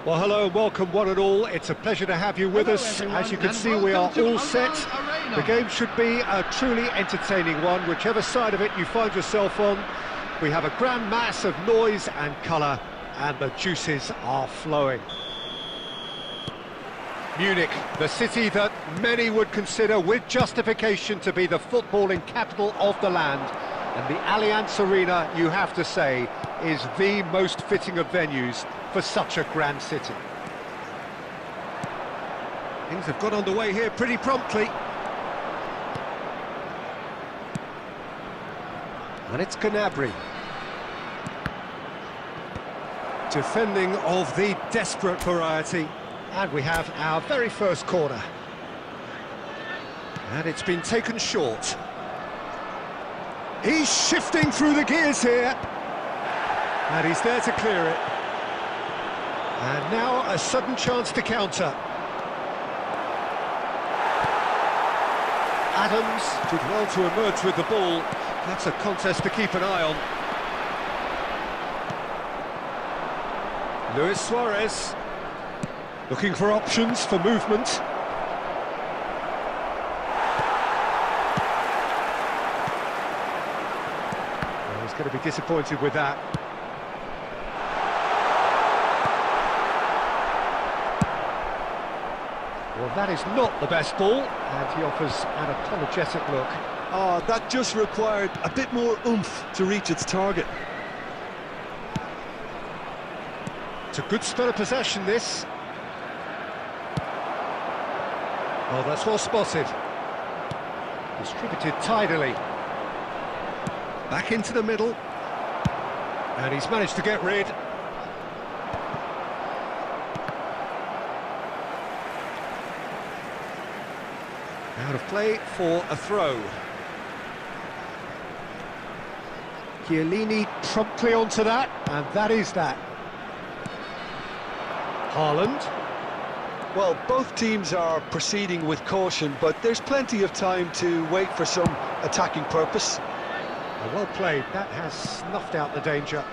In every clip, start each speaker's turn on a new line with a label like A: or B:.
A: Well, hello and welcome one and all. It's a pleasure to have you with us. As you can see, we are all set. The game should be a truly entertaining one, whichever side of it you find yourself on. We have a grand mass of noise and colour, and the juices are flowing. Munich, the city that many would consider with justification to be the footballing capital of the land. And the Allianz Arena, you have to say, is the most fitting of venues for such a grand city. Things have got underway here pretty promptly. And it's Gnabry. Defending of the desperate variety. And we have our very first corner. And it's been taken short. He's shifting through the gears here. And he's there to clear it. And now a sudden chance to counter. Adams did well to emerge with the ball. That's a contest to keep an eye on. Luis Suarez looking for options for movement. Well, he's going to be disappointed with that. Well, that is not the best ball, and he offers an apologetic look.
B: That just required a bit more oomph to reach its target.
A: It's a good spell of possession, this. Oh, that's well spotted. Distributed tidily. Back into the middle. And he's managed to get rid. Out of play for a throw. Chiellini promptly onto that, and that is that. Haaland.
B: Well, both teams are proceeding with caution, but there's plenty of time to wait for some attacking purpose.
A: Well played, that has snuffed out the danger.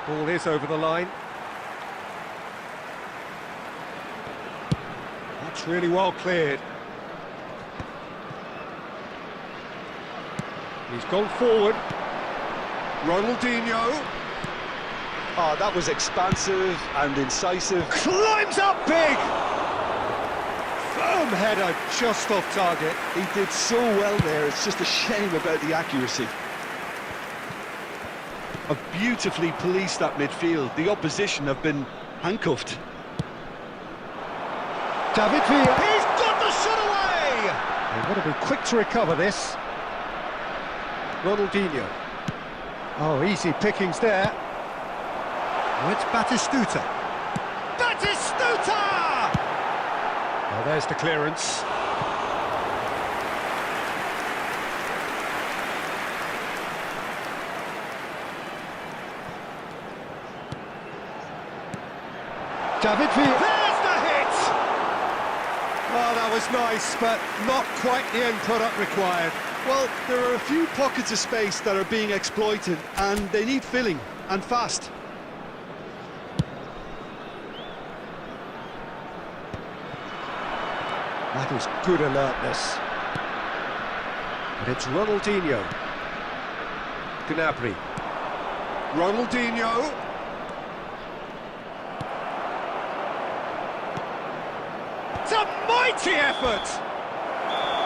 A: Ball is over the line. That's really well cleared. He's gone forward. Ronaldinho.
B: Oh, that was expansive and incisive.
A: Climbs up big! boom, header just off target.
B: He did so well there, it's just a shame about the accuracy. Have beautifully policed that midfield. The opposition have been handcuffed.
A: David Villa, he's got the shot away! They've got to be quick to recover this. Ronaldinho. Oh, easy pickings there. Oh, it's Batistuta. Batistuta! Oh, there's the clearance. David Villa. There's the hit! Oh, that was nice, but not quite the end product required.
B: Well, there are a few pockets of space that are being exploited, and they need filling, and fast.
A: That is good alertness. And it's Ronaldinho. Gnabry. Ronaldinho. It's a mighty effort!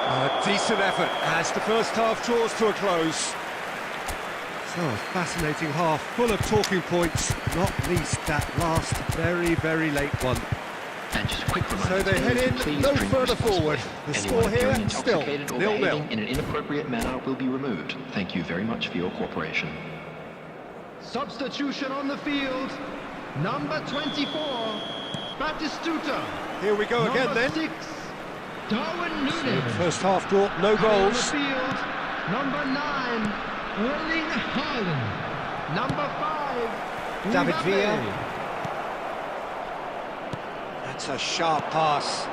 A: A decent effort as the first half draws to a close. So a fascinating half, full of talking points, not least that last very, very late one.
C: And just a quick reminder,
A: So they head in no further forward. The score here, still 0-0.
C: In an inappropriate manner will be removed. Thank you very much for your cooperation.
D: Substitution on the field. Number 24, Batistuta.
A: Here we go again then.
D: 6, Darwin Núñez.
A: First half draw, no
D: Coming on the
A: goals.
D: field. Number 9, Erling Haaland. Number 5,
A: David
D: Mbappe.
A: Villa. That's a sharp pass.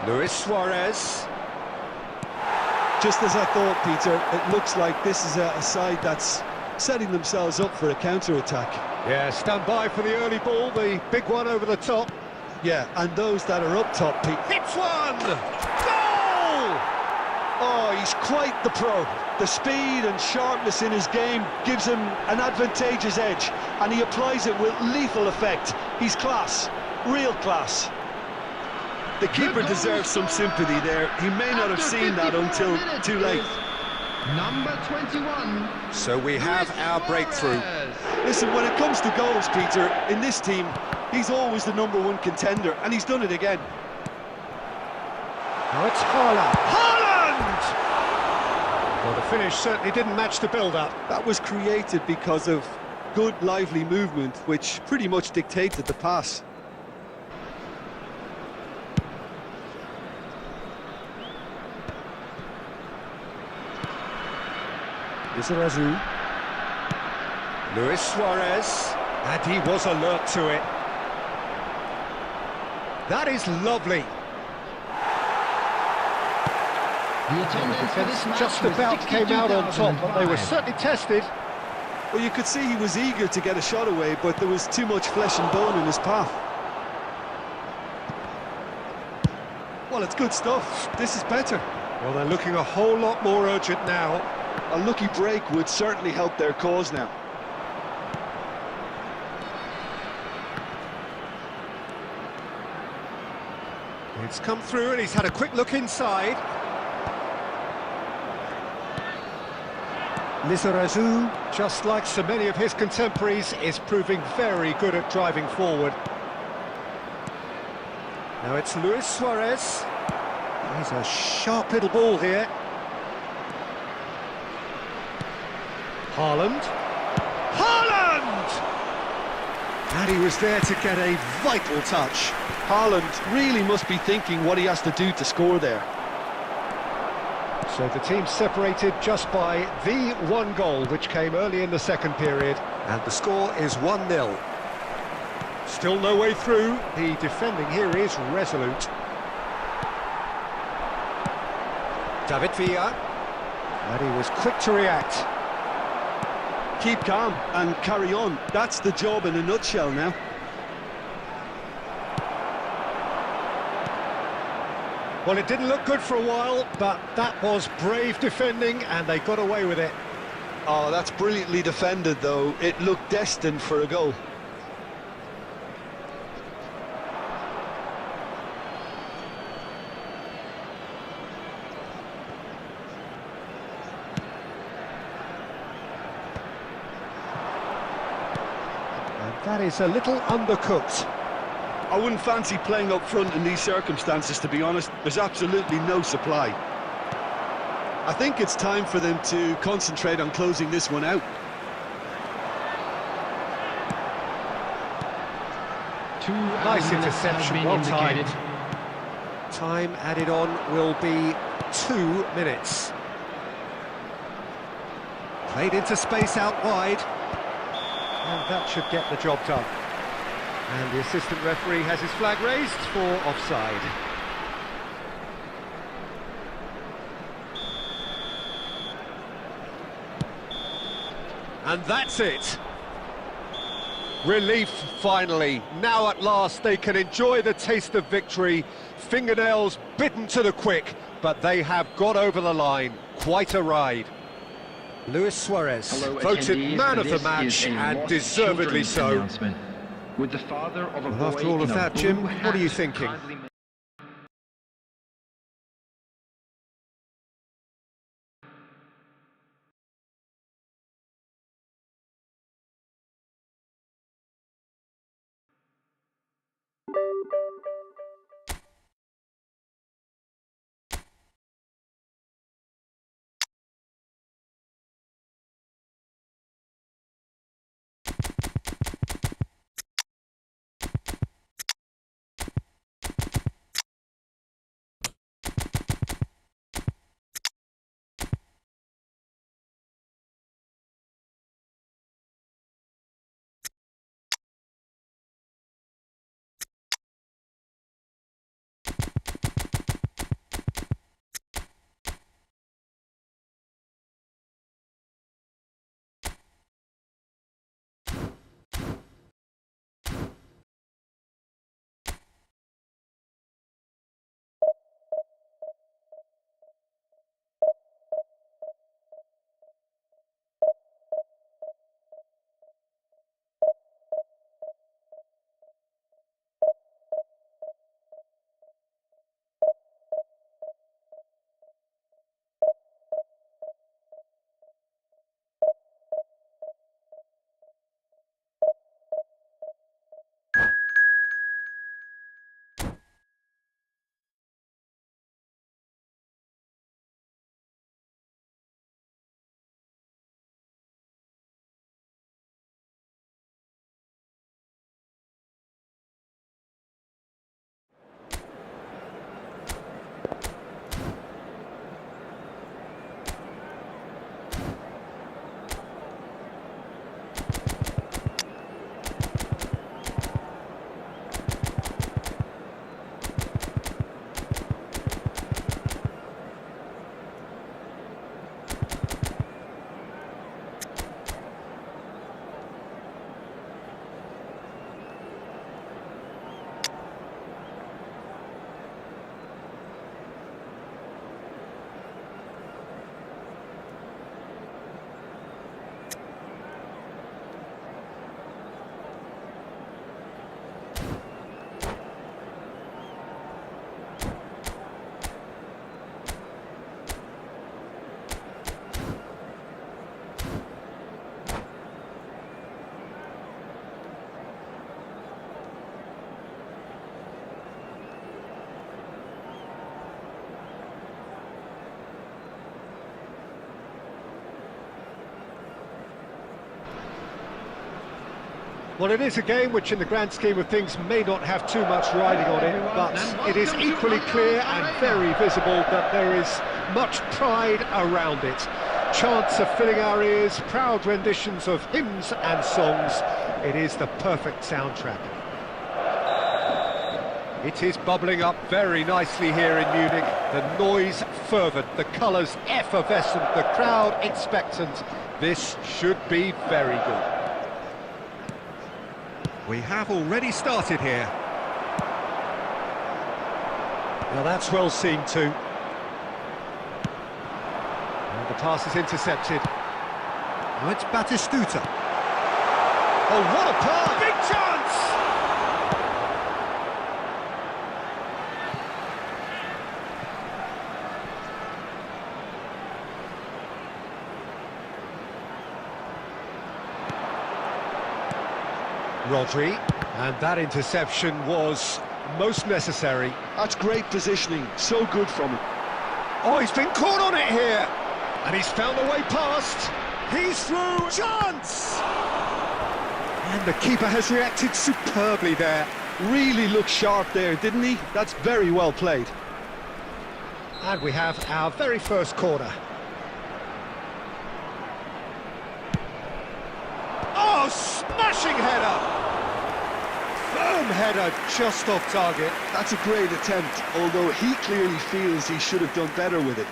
A: Luis Suarez.
B: Just as I thought, Peter, it looks like this is a side that's setting themselves up for a counter-attack.
A: Yeah, stand by for the early ball, the big one over the top.
B: Yeah, and those that are up top, Pete.
A: Hits one! Goal!
B: Oh, he's quite the pro. The speed and sharpness in his game gives him an advantageous edge, and he applies it with lethal effect. He's class, real class. The keeper deserves some sympathy there. He may not have seen that until too late.
D: Number 21.
A: So we have our breakthrough.
B: Listen, when it comes to goals, Peter, in this team, he's always the #1 contender, and he's done it again.
A: Now it's Haaland. Haaland! Well, the finish certainly didn't match the build-up.
B: That was created because of good, lively movement, which pretty much dictated the pass.
A: Lizarazu. Luis Suarez. And he was alert to it. That is lovely.
D: The attendance for this
A: Defence
D: match
A: just
D: was
A: about came out on top, but they were
D: 62,005.
A: certainly tested.
B: Well, you could see he was eager to get a shot away, but there was too much flesh and bone in his path. Well, it's good stuff. This is better.
A: Well, they're looking a whole lot more urgent now.
B: A lucky break would certainly help their cause now.
A: It's come through and he's had a quick look inside. Lizarazu, just like so many of his contemporaries, is proving very good at driving forward. Now it's Luis Suarez. He's a sharp little ball here. Haaland. Haaland! And he was there to get a vital touch.
B: Haaland really must be thinking what he has to do to score there.
A: So the team separated just by the one goal, which came early in the second period, and the score is 1-0. Still no way through. The defending here is resolute. David Villa, and he was quick to react.
B: Keep calm and carry on. That's the job in a nutshell now.
A: Well, it didn't look good for a while, but that was brave defending, and they got away with it.
B: Oh, that's brilliantly defended, though. It looked destined for a goal.
A: That is a little undercooked.
B: I wouldn't fancy playing up front in these circumstances, to be honest. There's absolutely no supply. I think it's time for them to concentrate on closing this one out.
A: Nice interception, well timed. Time added on will be 2 minutes. Played into space out wide. And that should get the job done. And the assistant referee has his flag raised for offside. And that's it. Relief, finally. Now at last they can enjoy the taste of victory. Fingernails bitten to the quick, but they have got over the line. Quite a ride. Luis Suarez,
C: Hello,
A: voted
C: attendees.
A: man of the
C: This
A: match,
C: is a
A: and
C: lost
A: deservedly
C: children's
A: so.
C: announcement. With the father of a
A: Well,
C: boy
A: after all of
C: in a
A: that,
C: blue
A: Jim, what are you
C: hat
A: thinking?
C: kindly
A: Well, it is a game which in the grand scheme of things may not have too much riding on it, but it is equally clear and very visible that there is much pride around it. Chants are filling our ears, proud renditions of hymns and songs. It is the perfect soundtrack. It is bubbling up very nicely here in Munich. The noise fervent, the colours effervescent, the crowd expectant. This should be very good. We have already started here. Now that's well seen too. And the pass is intercepted. Now it's Batistuta. Oh, what a pass! Big chance! Rodri, and that interception was most necessary.
B: That's great positioning, so good from him.
A: Oh, he's been caught on it here, and he's found a way past. He's through, chance! And the keeper has reacted superbly there.
B: Really looked sharp there, didn't he? That's very well played.
A: And we have our very first corner. Oh, smashing header! Firm header, just off target.
B: That's a great attempt, although he clearly feels he should have done better with it.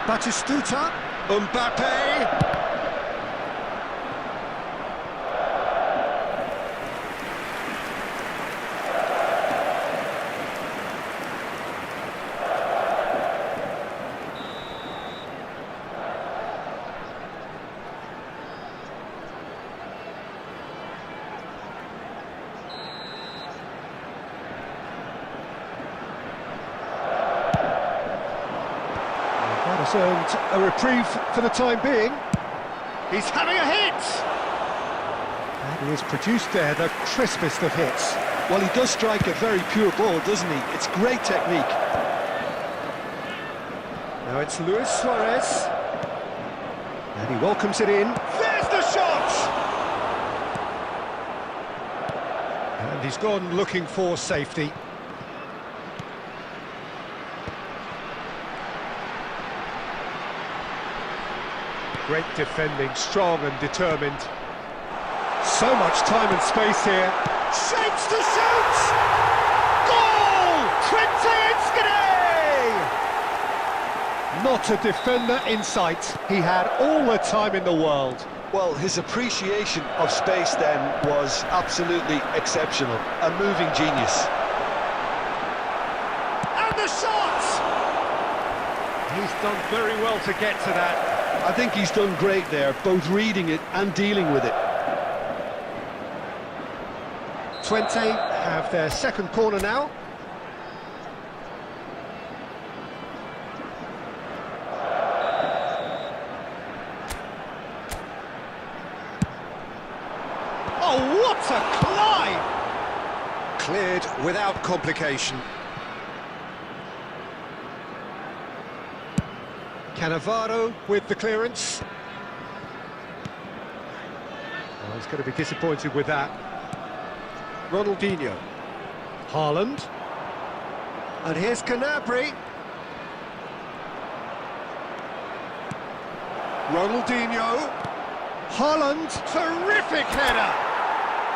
A: Batistuta, Mbappe. That has earned a reprieve for the time being. He's having a hit! And he has produced there the crispest of hits.
B: Well, he does strike a very pure ball, doesn't he? It's great technique.
A: Now it's Luis Suarez. And he welcomes it in. There's the shot! And he's gone looking for safety. Great defending, strong and determined. So much time and space here. Shapes to shoot! Goal! Quinte! Not a defender in sight. He had all the time in the world.
B: Well, his appreciation of space then was absolutely exceptional. A moving genius.
A: And the shot! He's done very well to get to that.
B: I think he's done great there, both reading it and dealing with it.
A: Twente have their second corner now. Oh, what a climb! Cleared without complication. Cannavaro with the clearance. Oh, he's going to be disappointed with that. Ronaldinho. Haaland. And here's Canabria. Ronaldinho. Haaland. Terrific header.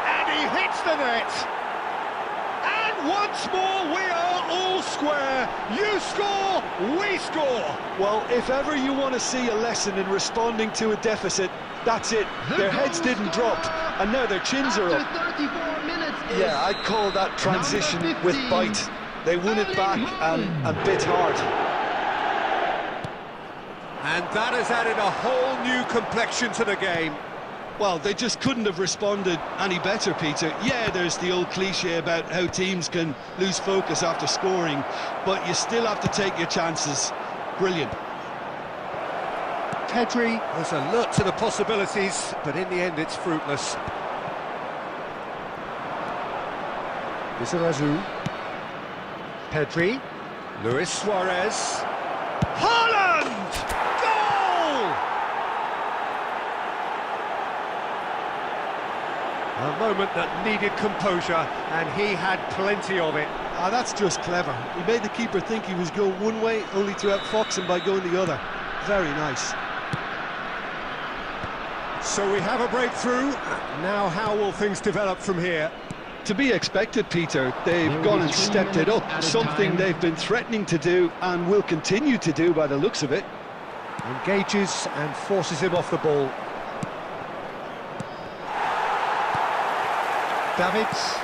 A: And he hits the net. And once more we are all square. You score, we score.
B: Well, if ever you want to see a lesson in responding to a deficit, that's it. Their heads didn't drop, and now their chins are up. Yeah, I'd call that transition with bite. They won it back and bit hard.
A: And that has added a whole new complexion to the game.
B: Well, they just couldn't have responded any better, Peter. Yeah, there's the old cliche about how teams can lose focus after scoring, but you still have to take your chances. Brilliant.
A: Pedri was alert to the possibilities, but in the end it's fruitless. Lizarazu. Pedri. Luis Suarez. Haaland! Goal! A moment that needed composure, and he had plenty of it.
B: Ah, that's just clever. He made the keeper think he was going one way, only to outfox him by going the other. Very nice.
A: So we have a breakthrough. Now how will things develop from here?
B: To be expected, Peter. They've gone and stepped it up, something they've been threatening to do and will continue to do by the looks of it.
A: Engages and forces him off the ball. Davids.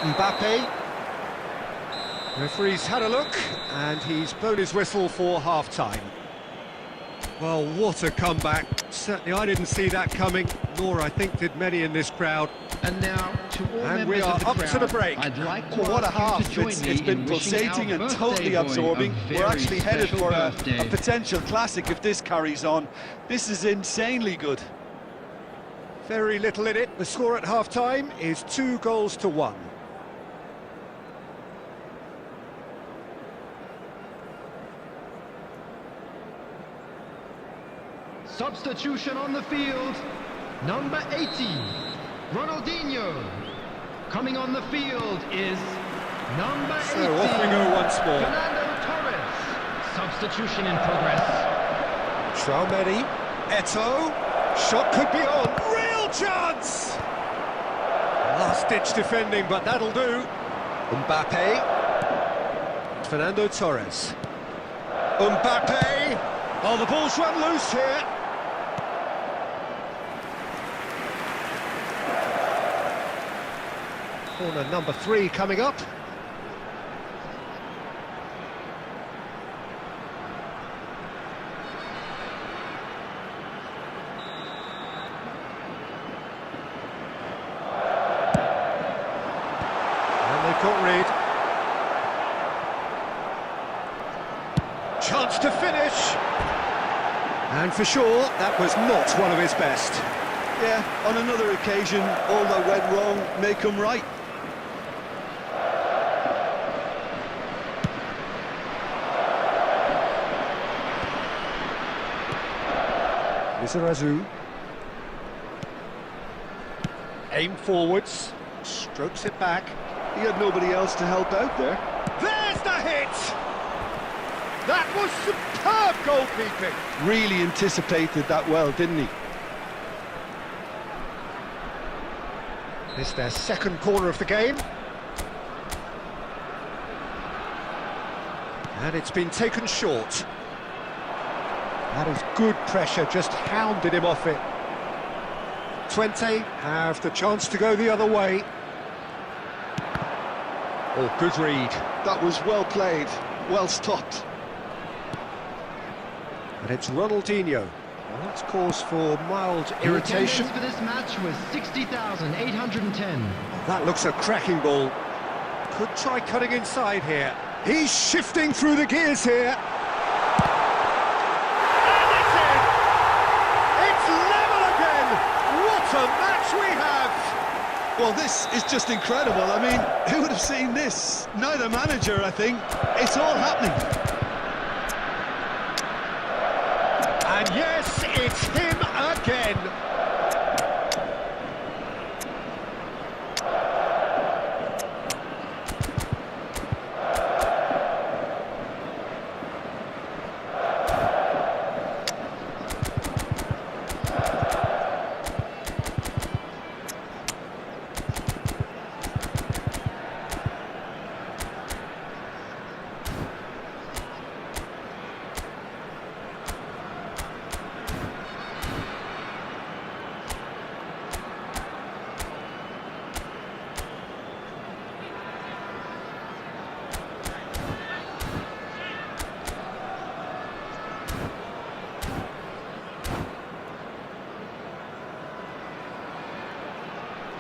A: Mbappe. Referee's had a look, and he's blown his whistle for half-time. Well, what a comeback. Certainly I didn't see that coming, nor I think did many in this crowd.
D: And now, to all
A: And
D: members
A: we are
D: of the
A: up
D: crowd,
A: to the break.
D: I'd like to
B: Well, what a
D: ask you
B: half.
D: to join
B: It's
D: me
B: been
D: in wishing
B: pulsating
D: our
B: and
D: birthday
B: totally
D: boy
B: absorbing.
D: a
B: We're
D: very
B: actually headed
D: special
B: for a
D: birthday.
B: potential classic if this carries on. This is insanely good.
A: Very little in it. The score at half-time is 2-1.
D: Substitution on the field, number 80, Ronaldinho. Coming on the field is number 80,
A: So off we go once more.
D: Fernando Torres. Substitution in progress.
A: Traumedi, Eto'o, shot could be on, real chance! Last-ditch defending, but that'll do. Mbappe, Fernando Torres. Mbappe, oh, the ball's run loose here. Corner number 3 coming up. And they've got Reed. Chance to finish. And for sure, that was not one of his best.
B: Yeah, on another occasion, all that went wrong may come right.
A: Lizarazu. Aim forwards, strokes it back.
B: He had nobody else to help out there.
A: There's the hit! That was superb goalkeeping.
B: Really anticipated that well, didn't he?
A: It's their second corner of the game. And it's been taken short. That is good pressure, just hounded him off it. Twente have the chance to go the other way. Oh, good read.
B: That was well played, well stopped.
A: And it's Ronaldinho. Well, that's cause for mild irritation.
D: The attendance for this match was 60,810.
A: That looks a cracking ball. Could try cutting inside here. He's shifting through the gears here. And it's in! It's level again! What a match we have!
B: Well, this is just incredible. I mean, who would have seen this? Neither manager, I think. It's all happening.
A: And yes, it's him again.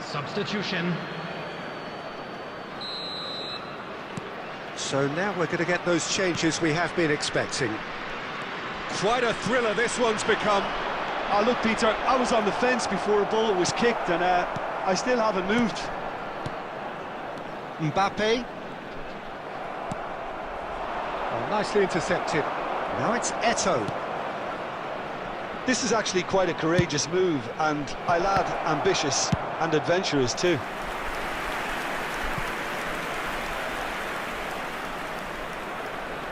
D: Substitution.
A: So now we're going to get those changes we have been expecting. Quite a thriller this one's become.
B: Oh, look, Peter, I was on the fence before a ball was kicked, and I still haven't moved.
A: Mbappe. Oh, nicely intercepted. Now it's Eto'o.
B: This is actually quite a courageous move, and I lad ambitious and adventurous too.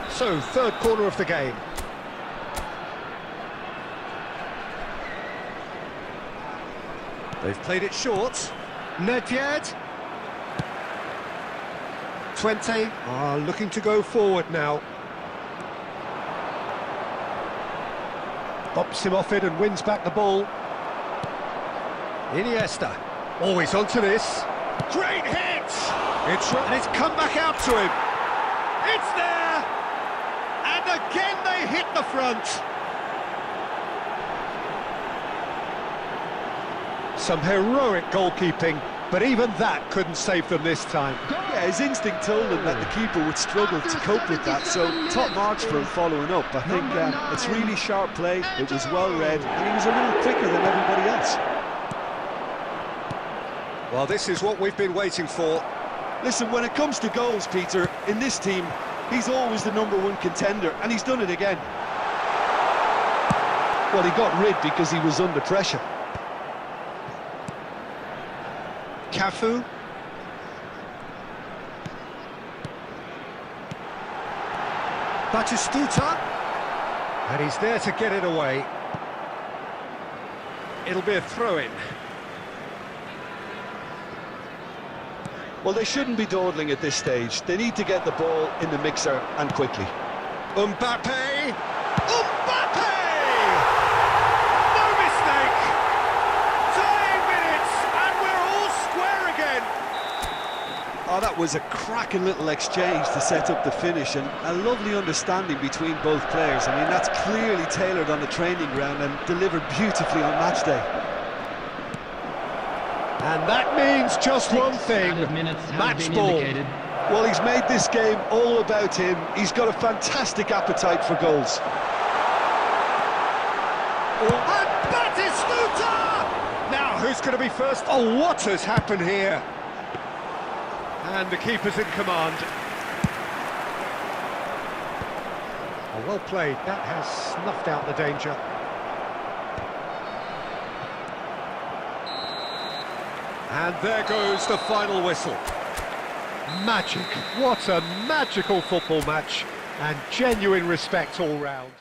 A: So, third corner of the game. They've played it short. Nedved. Twente are looking to go forward now. Bops him off it and wins back the ball. Iniesta. Always onto this. Great hit! And it's come back out to him. It's there! And again they hit the front. Some heroic goalkeeping. but even that couldn't save them this time.
B: Yeah, his instinct told him that the keeper would struggle to cope with that, so top marks for him following up. I think it's really sharp play, it was well read, and he was a little quicker than everybody else.
A: Well, this is what we've been waiting for.
B: Listen, when it comes to goals, Peter, in this team, he's always the #1 contender, and he's done it again. Well, he got rid because he was under pressure.
A: Cafu. Batistuta. And he's there to get it away. It'll be a throw-in.
B: Well, they shouldn't be dawdling at this stage. They need to get the ball in the mixer, and quickly.
A: Mbappe! Mbappe! No mistake! Dying minutes, and we're all square again!
B: Oh, that was a cracking little exchange to set up the finish, and a lovely understanding between both players. I mean, that's clearly tailored on the training ground and delivered beautifully on match day.
A: And that means just one thing, match ball.
B: Well, he's made this game all about him. He's got a fantastic appetite for goals.
A: And Batistuta! Now, who's going to be first? Oh, what has happened here? And the keeper's in command. Oh, well played. That has snuffed out the danger. And there goes the final whistle. Magic. What a magical football match. And genuine respect all round.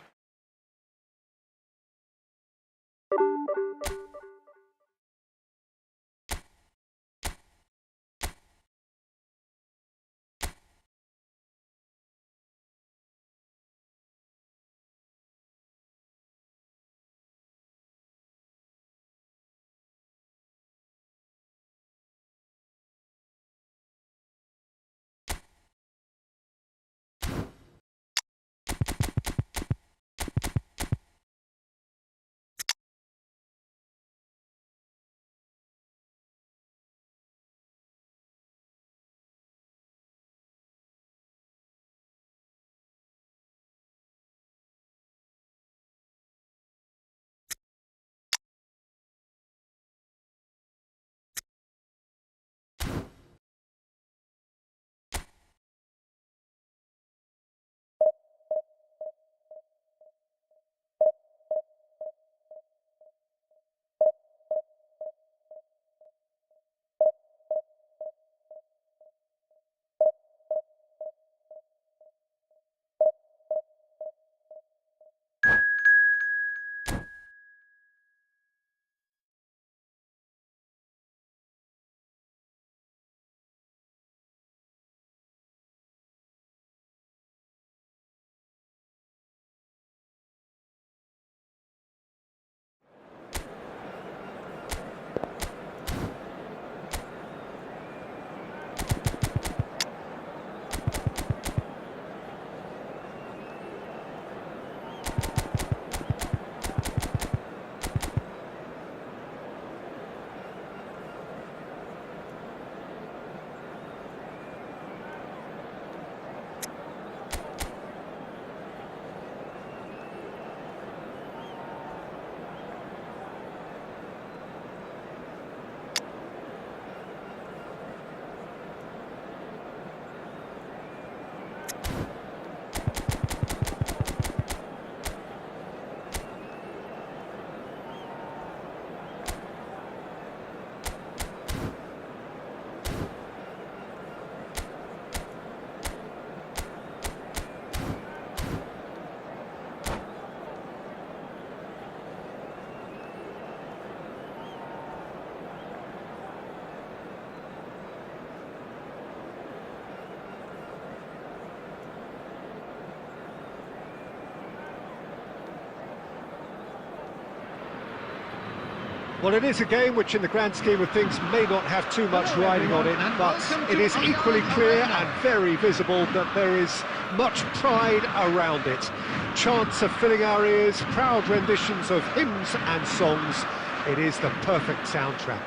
A: Well, it is a game which, in the grand scheme of things, may not have too much riding on it, but it is equally clear and very visible that there is much pride around it. Chants are filling our ears, proud renditions of hymns and songs. It is the perfect soundtrack.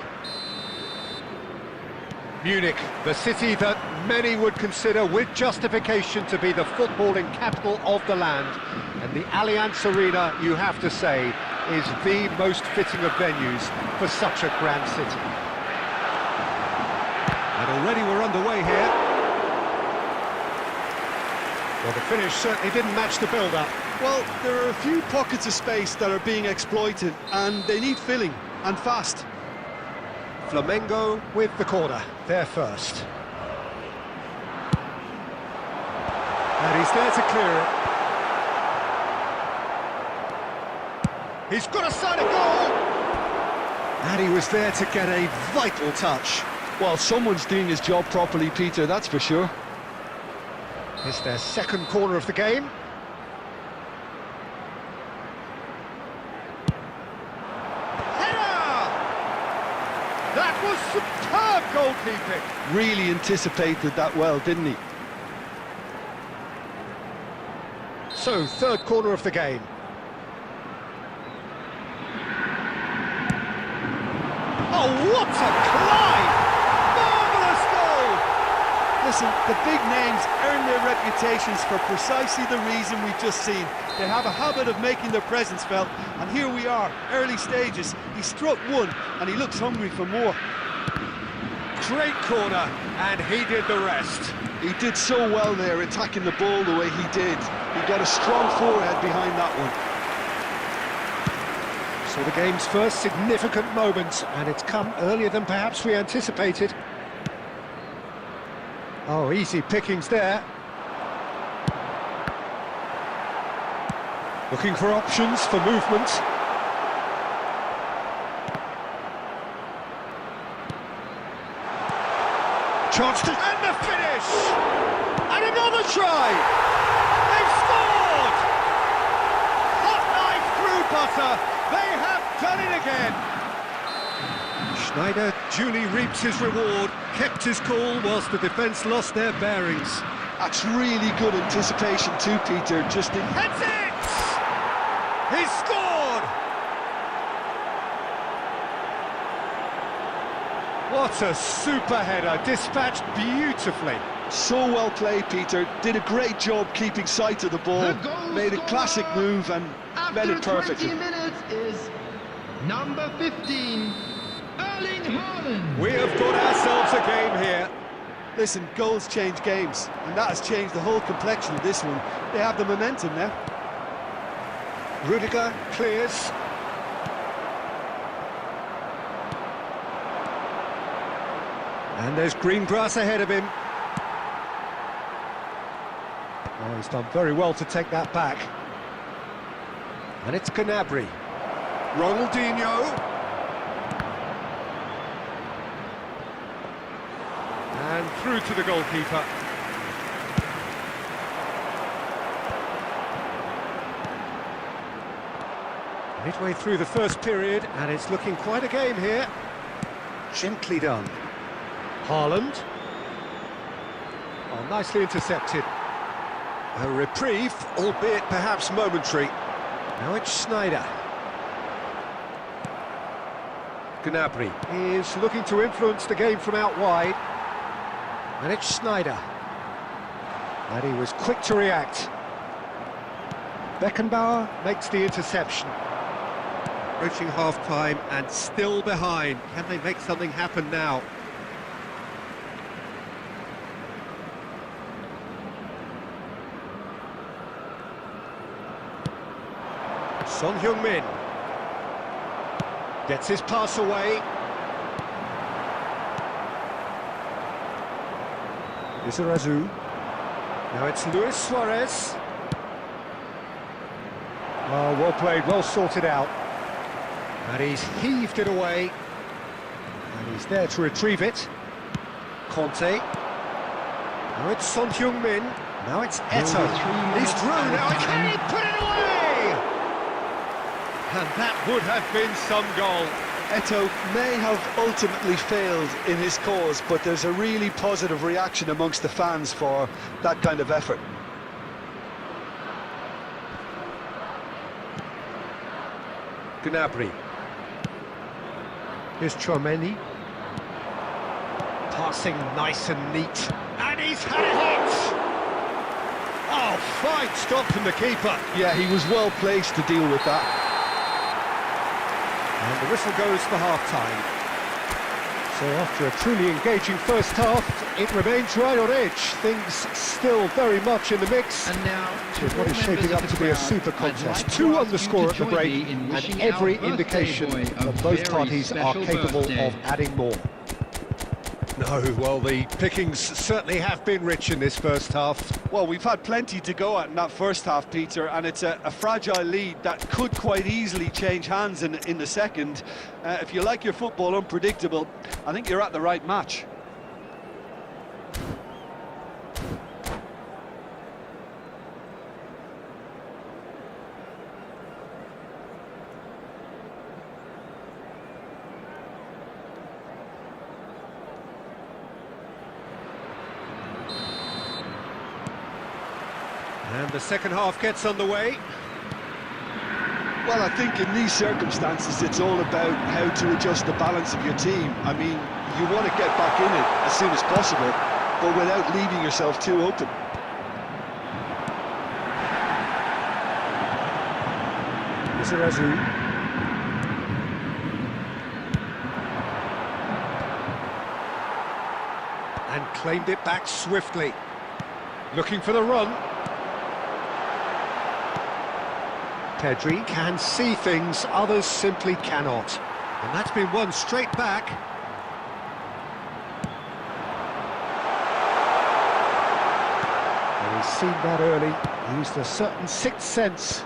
A: Munich, the city that many would consider with justification to be the footballing capital of the land. And the Allianz Arena, you have to say, is the most fitting of venues for such a grand city. And already we're underway here. Well, the finish certainly didn't match the build-up.
B: Well, there are a few pockets of space that are being exploited, and they need filling, and fast.
A: Flamengo with the corner, there first. And he's there to clear it. He's got a side of goal! And he was there to get a vital touch.
B: Well, someone's doing his job properly, Peter, that's for sure.
A: It's their second corner of the game. That was superb goalkeeping.
B: Really anticipated that well, didn't he?
A: So, third corner of the game. Oh, what a climb! Marvellous goal!
B: Listen, the big names earn their reputations for precisely the reason we've just seen. They have a habit of making their presence felt, and here we are, early stages. He struck one, and he looks hungry for more.
A: Great corner, and he did the rest.
B: He did so well there, attacking the ball the way he did. He got a strong forehead behind that one.
A: So the game's first significant moment, and it's come earlier than perhaps we anticipated. Oh, easy pickings there. Looking for options for movement. Chance to... And the finish! And another try! They've scored! Hot knife through butter! They have done it again! Schneider duly reaps his reward, kept his cool whilst the defence lost their bearings.
B: That's really good anticipation too, Peter. Just the...
A: That's it! He's scored! What a super header, dispatched beautifully.
B: So well played, Peter. Did a great job keeping sight of the ball. Made a classic move and made it perfectly.
D: After 20 minutes is number 15, Erling Haaland.
A: We have got ourselves a game here.
B: Listen, goals change games, and that has changed the whole complexion of this one. They have the momentum now.
A: Rudiger clears. And there's green grass ahead of him. Oh, he's done very well to take that back. And it's Gnabry. Ronaldinho. And through to the goalkeeper. Midway through the first period, and it's looking quite a game here. Gently done. Haaland. Oh, nicely intercepted. A reprieve, albeit perhaps momentary. Now it's Schneider. Gnabry is looking to influence the game from out wide. And it's Schneider. And he was quick to react. Beckenbauer makes the interception. Approaching half-time and still behind. Can they make something happen now? Son Heung-min gets his pass away. Izarazu. Now it's Luis Suarez. Oh, well played, well sorted out. And he's heaved it away. And he's there to retrieve it. Conte. Now it's Son Heung-min. Now it's Eto'o. He's through now. Can he put it away? And that would have been some goal.
B: Eto'o may have ultimately failed in his cause, but there's a really positive reaction amongst the fans for that kind of effort.
A: Gnabry. Here's Chouameni. Passing nice and neat. And he's had it hit! Oh, fine stop from the keeper.
B: Yeah, he was well placed to deal with that.
A: And the whistle goes for half-time. So after a truly engaging first half, it remains right on edge. Things still very much in the mix.
D: And now,
A: So what is shaping up to be a super contest. 2 on the score at the break, and every indication that both parties are capable of adding more. No, well, the pickings certainly have been rich in this first half.
B: Well, we've had plenty to go at in that first half, Peter, and it's a fragile lead that could quite easily change hands in the second. If you like your football unpredictable, I think you're at the right match.
A: And the second half gets underway.
B: Well, I think in these circumstances, it's all about how to adjust the balance of your team. I mean, you want to get back in it as soon as possible, but without leaving yourself too open.
A: Izarazu. And claimed it back swiftly. Looking for the run. Pedri can see things others simply cannot. And that's been won straight back. And he's seen that early, used a certain sixth sense.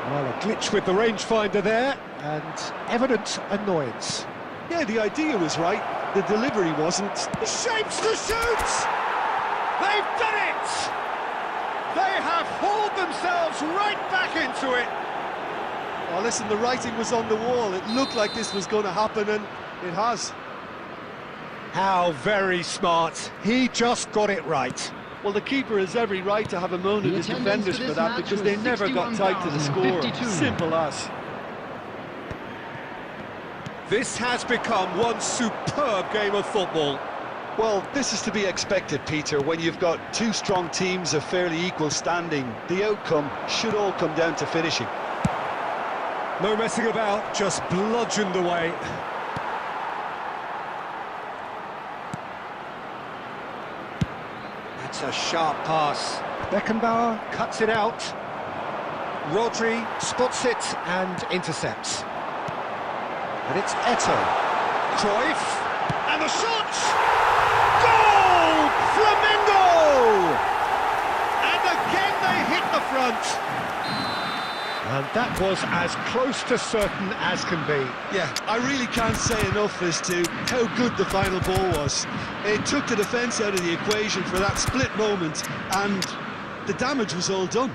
A: Well, a glitch with the rangefinder there, and evident annoyance.
B: Yeah, the idea was right, the delivery wasn't.
A: He shapes to shoot! They've done it! They have hauled themselves right back into it.
B: Oh, listen, the writing was on the wall. It looked like this was going to happen, and it has.
A: How very smart. He just got it right.
B: Well, the keeper has every right to have a moan at his defenders for that, because they never got tight to the score. Simple as.
A: This has become one superb game of football.
B: Well, this is to be expected, Peter, when you've got two strong teams of fairly equal standing. The outcome should all come down to finishing.
A: No messing about, just bludgeoned away. That's a sharp pass. Beckenbauer cuts it out. Rodri spots it and intercepts. And it's Eto'o. Cruyff. And the shot! Goal! Flamengo! And again they hit the front. And that was as close to certain as can be.
B: Yeah, I really can't say enough as to how good the final ball was. It took the defence out of the equation for that split moment, and the damage was all done.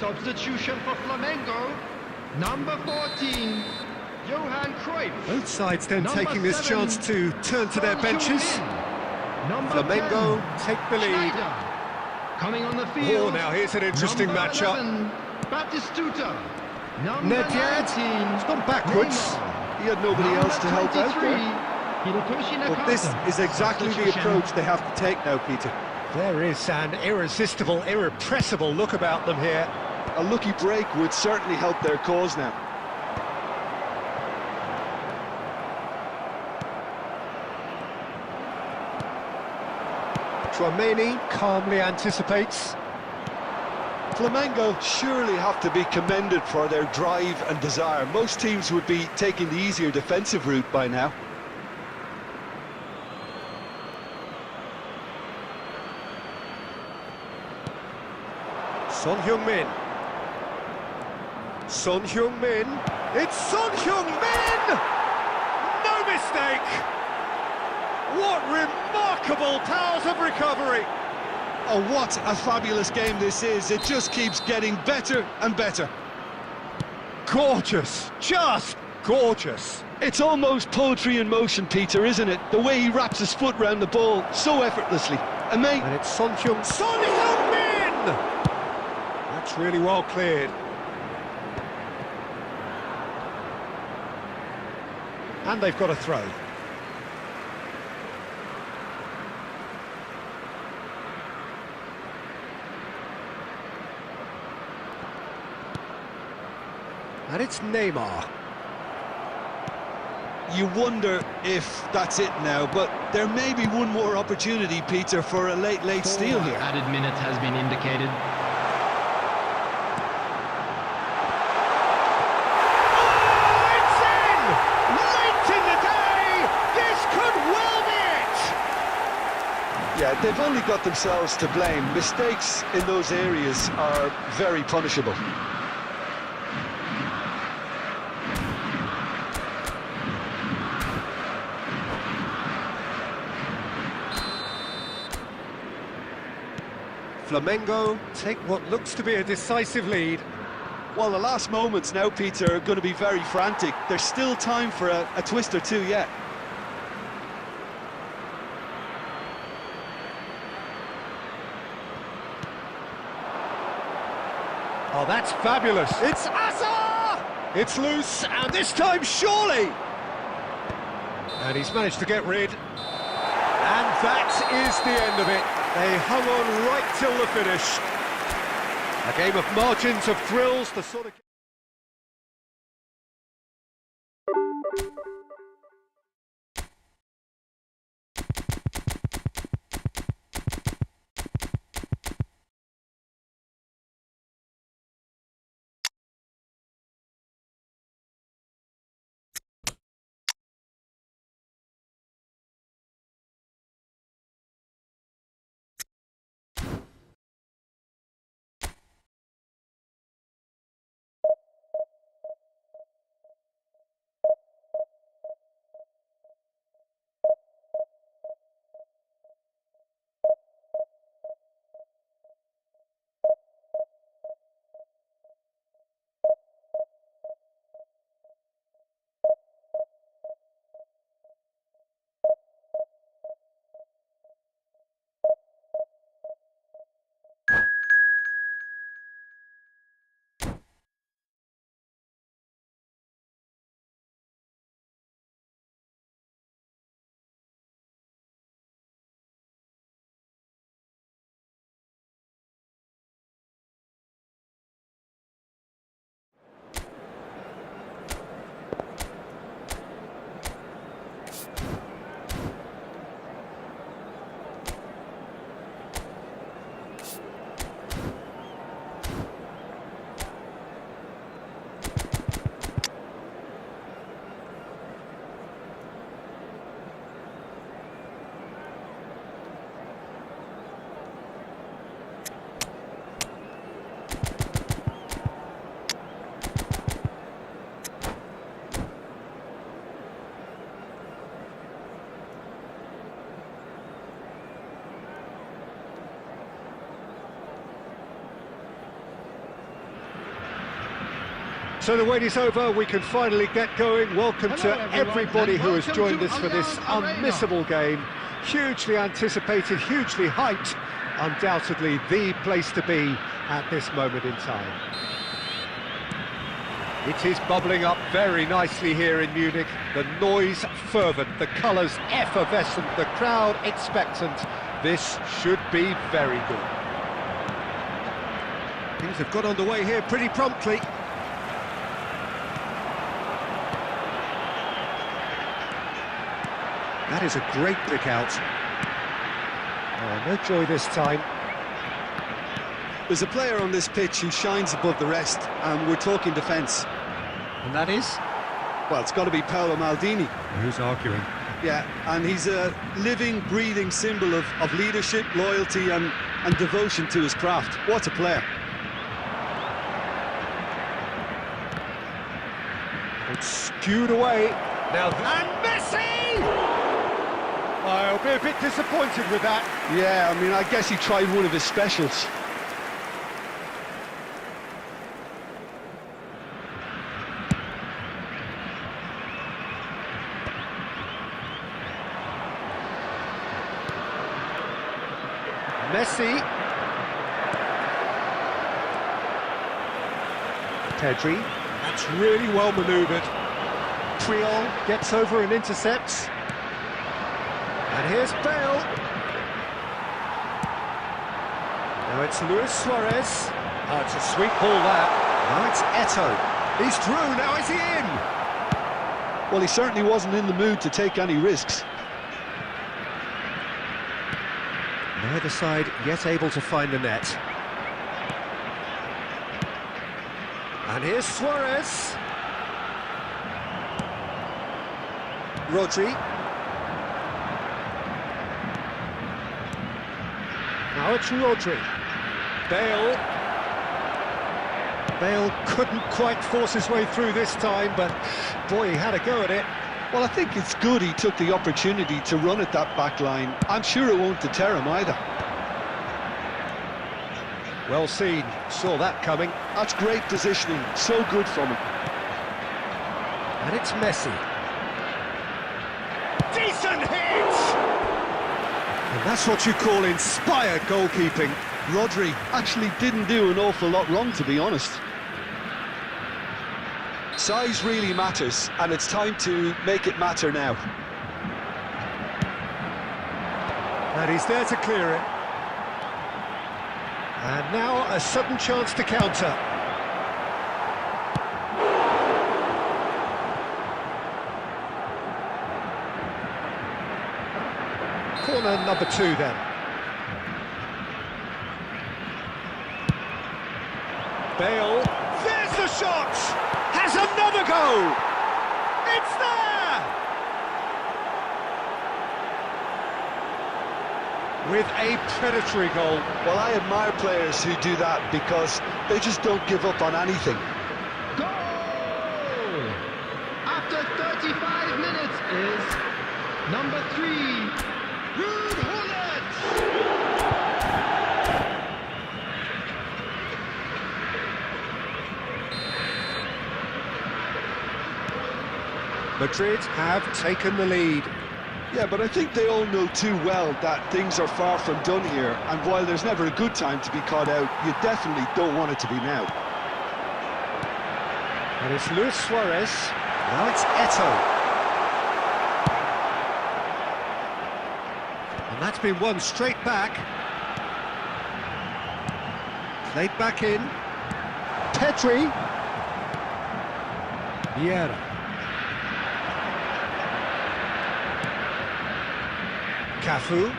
D: Substitution for Flamengo. Number 14, Johan Cruyff.
A: Both sides then
D: Number
A: taking this
D: 7,
A: chance to turn to their
D: Son
A: benches.
D: Heung-min. Number
A: Flamengo
D: 10,
A: take the lead.
D: Schneider. Coming on the field.
A: Oh, now here's an interesting
D: Number
A: matchup.
D: 11, Batistuta. Number
A: Nedved
D: 19,
A: has gone backwards.
D: Neymar.
B: He had nobody
D: Number
B: else to help out
D: 23,
B: there.
D: Hirotoshi
B: But this
D: Nakata.
B: is exactly the
D: Substitution.
B: approach they have to take now, Peter.
A: There is an irresistible, irrepressible look about them here.
B: A lucky break would certainly help their cause now.
A: Tchouaméni calmly anticipates.
B: Flamengo surely have to be commended for their drive and desire. Most teams would be taking the easier defensive route by now.
A: Son Heung-min. Son Heung-min. It's Son Heung-min! No mistake! What remarkable powers of recovery!
B: Oh, what a fabulous game this is. It just keeps getting better and better.
A: Gorgeous, just gorgeous.
B: It's almost poetry in motion, Peter, isn't it? The way he wraps his foot round the ball so effortlessly. And mate,
A: And it's Son Heung-min! That's really well cleared. And they've got a throw. And it's Neymar.
B: you wonder if that's it now, but there may be one more opportunity, Peter, for a late steal here.
D: Added minute has been indicated.
A: It's in! Late in the day! This could well be it!
B: Yeah, they've only got themselves to blame. Mistakes in those areas are very punishable.
A: Flamengo take what looks to be a decisive lead.
B: Well, the last moments now, Peter, are going to be very frantic. There's still time for a twist or two yet.
A: Oh, that's fabulous. It's Azar! It's loose, and this time surely! And he's managed to get rid. And that is the end of it. They hung on right till the finish. A game of margins of thrills, the sort of... So the wait is over, we can finally get going. Welcome
D: Hello,
A: to
D: everyone,
A: everybody
D: and
A: who has
D: welcome
A: joined
D: to
A: us for this
D: Allianz Arena.
A: unmissable game. Hugely anticipated, hugely hyped. Undoubtedly the place to be at this moment in time. It is bubbling up very nicely here in Munich. The noise fervent, the colours effervescent, the crowd expectant. This should be very good. Things have got underway here pretty promptly. That is a great pick out. Oh, no joy this time.
B: There's a player on this pitch who shines above the rest, and we're talking defence.
A: And that is?
B: Well, it's got to be Paolo Maldini.
A: Who's arguing?
B: Yeah, and he's a living, breathing symbol of leadership, loyalty and devotion to his craft. What a player.
A: It's skewed away. Now, and Messi! I'll be a bit disappointed with that.
B: Yeah, I mean, I guess he tried one of his specials.
A: Messi. Pedri. That's really well manoeuvred. Triol gets over and intercepts. And here's Bale. Now it's Luis Suarez. Oh, it's a sweet ball that. Now it's Eto'o. He's through, now is he in?
B: Well, he certainly wasn't in the mood to take any risks.
A: Neither side yet able to find the net. And here's Suarez. Rodri. Now it's Rodri. Bale. Bale couldn't quite force his way through this time, but boy, he had a go at it.
B: Well, I think it's good he took the opportunity to run at that back line. I'm sure it won't deter him either.
A: Well seen, saw that coming.
B: That's great positioning, so good from him.
A: And it's Messi. Decent hit! And that's what you call inspired goalkeeping.
B: Rodri actually didn't do an awful lot wrong, to be honest. Size really matters, and it's time to make it matter now.
A: And he's there to clear it. And now a sudden chance to counter. Corner number 2 then. Bale, there's the shot! Has another go! It's there! With a predatory goal.
B: Well, I admire players who do that because they just don't give up on anything.
D: Goal! After 35 minutes is number 3, Ruud Gullit!
A: Madrid have taken the lead.
B: Yeah, but I think they all know too well that things are far from done here, and while there's never a good time to be caught out, you definitely don't want it to be now.
A: And it's Luis Suarez. Now it's Eto'o. And that's been won straight back. Played back in. Pedri. Vieira. Cafu.